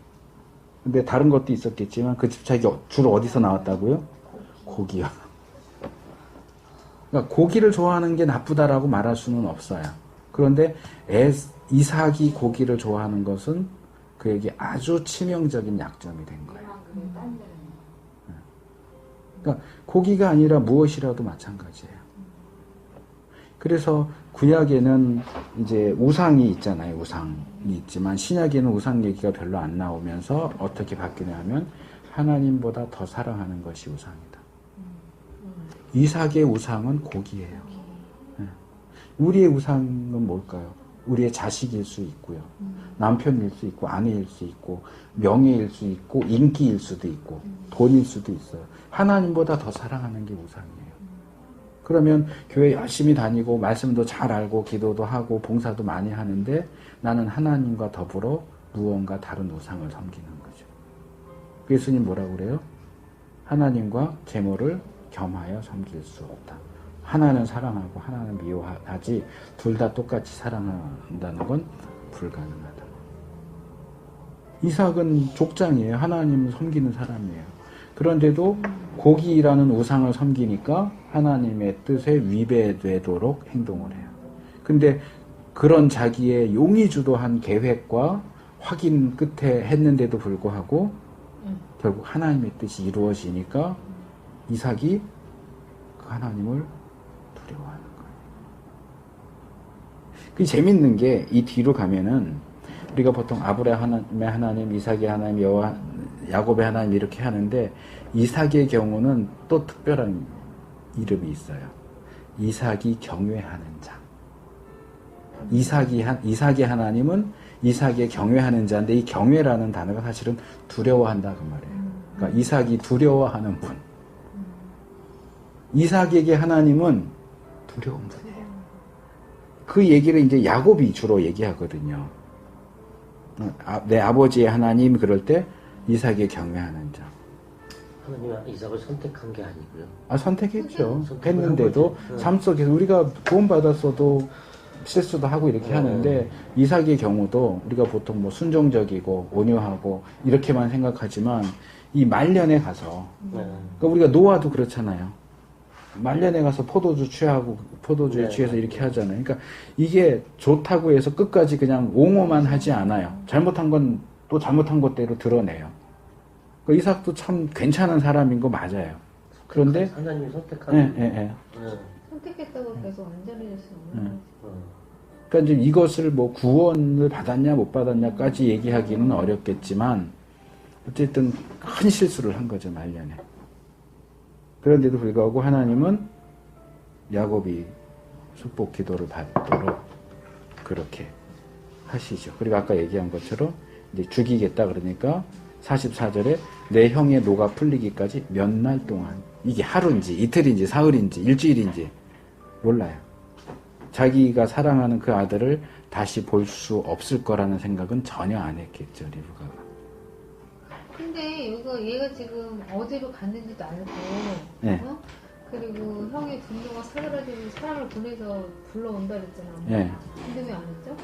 근데 다른 것도 있었겠지만, 그 집착이 주로 어디서 나왔다고요? 고기요. 그러니까 고기를 좋아하는 게 나쁘다라고 말할 수는 없어요. 그런데 이삭이 고기를 좋아하는 것은 그에게 아주 치명적인 약점이 된 거예요. 그러니까 고기가 아니라 무엇이라도 마찬가지예요. 그래서 구약에는 이제 우상이 있잖아요. 우상이 있지만 신약에는 우상 얘기가 별로 안 나오면서 어떻게 바뀌냐면 하나님보다 더 사랑하는 것이 우상이다. 이삭의 우상은 고기예요. 우리의 우상은 뭘까요? 우리의 자식일 수 있고요. 남편일 수 있고 아내일 수 있고 명예일 수 있고 인기일 수도 있고 돈일 수도 있어요. 하나님보다 더 사랑하는 게 우상이에요. 그러면 교회 열심히 다니고 말씀도 잘 알고 기도도 하고 봉사도 많이 하는데 나는 하나님과 더불어 무언가 다른 우상을 섬기는 거죠. 예수님 뭐라고 그래요? 하나님과 재물을 겸하여 섬길 수 없다. 하나는 사랑하고 하나는 미워하지 둘 다 똑같이 사랑한다는 건 불가능하다. 이삭은 족장이에요. 하나님을 섬기는 사람이에요. 그런데도 고기라는 우상을 섬기니까 하나님의 뜻에 위배되도록 행동을 해요. 근데 그런 자기의 용의주도한 계획과 확인 끝에 했는데도 불구하고 결국 하나님의 뜻이 이루어지니까 이삭이 그 하나님을 두려워하는 거예요. 그 재밌는 게 이 뒤로 가면은 우리가 보통 아브라함의 하나님, 이삭의 하나님, 야곱의 하나님 이렇게 하는데 이삭의 경우는 또 특별한 이름이 있어요. 이삭이 경외하는 자. 이삭의 하나님은 이삭의 경외하는 자인데 이 경외라는 단어가 사실은 두려워한다 그 말이에요. 그러니까 이삭이 두려워하는 분. 이삭에게 하나님은 두려운 분이에요. 그 얘기를 이제 야곱이 주로 얘기하거든요. 내 아버지의 하나님 그럴 때 이삭에 경외하는 자. 하나님이 이삭을 선택한 게 아니고요. 선택했죠. 선택을 했는데도 한 거죠. 삶 속에서 우리가 구원받았어도 실수도 하고 이렇게 하는데 이삭의 경우도 우리가 보통 뭐 순종적이고 온유하고 이렇게만 생각하지만 이 말년에 가서 그러니까 우리가 노아도 그렇잖아요. 말년에 가서 포도주에 취해서 이렇게 하잖아요. 그러니까 이게 좋다고 해서 끝까지 그냥 옹호만 하지 않아요. 잘못한 건 또 잘못한 것대로 드러내요. 그 이삭도 참 괜찮은 사람인 거 맞아요. 그런데 하나님이 선택한. 예. 선택했다고 계속 완전해질 수 없는 네. 거지. 그러니까 이제 이것을 뭐 구원을 받았냐 못 받았냐까지 얘기하기는 어렵겠지만 어쨌든 큰 실수를 한 거죠, 말년에. 그런데도 불구하고 하나님은 야곱이 축복 기도를 받도록 그렇게 하시죠. 그리고 아까 얘기한 것처럼 이제 죽이겠다 그러니까 44절에 내 형의 노가 풀리기까지 몇 날 동안, 이게 하루인지 이틀인지 사흘인지 일주일인지 몰라요. 자기가 사랑하는 그 아들을 다시 볼 수 없을 거라는 생각은 전혀 안 했겠죠, 리브가가. 근데 얘가 지금 어디로 갔는지도 알고, 네. 그리고 형의 분노가 사그라지는 사람을 보내서 불러온다 그랬잖아. 네. 근데 왜 안 했죠?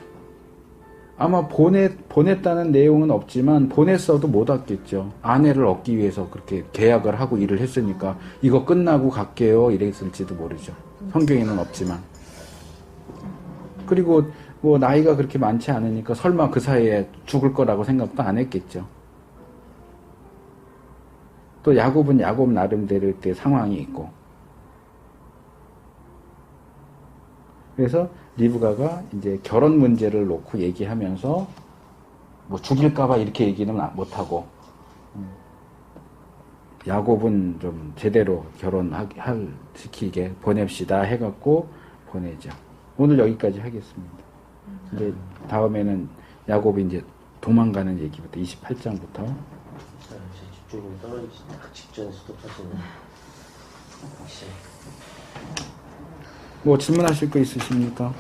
아마 보냈다는 내용은 없지만 보냈어도 못 왔겠죠. 아내를 얻기 위해서 그렇게 계약을 하고 일을 했으니까 이거 끝나고 갈게요 이랬을지도 모르죠. 성경에는 없지만. 그리고 뭐 나이가 그렇게 많지 않으니까 설마 그 사이에 죽을 거라고 생각도 안 했겠죠. 또 야곱은 야곱 나름대로의 때 상황이 있고. 그래서 리브가가 이제 결혼 문제를 놓고 얘기하면서 뭐 죽일까봐 이렇게 얘기는 못하고, 야곱은 좀 제대로 시키게 보냅시다 해갖고 보내죠. 오늘 여기까지 하겠습니다. 이제 다음에는 야곱이 이제 도망가는 얘기부터 28장부터. 자, 이제 집중력이 떨어지기 딱 직전에 스톱하시는. 역시. 뭐 질문하실 거 있으십니까?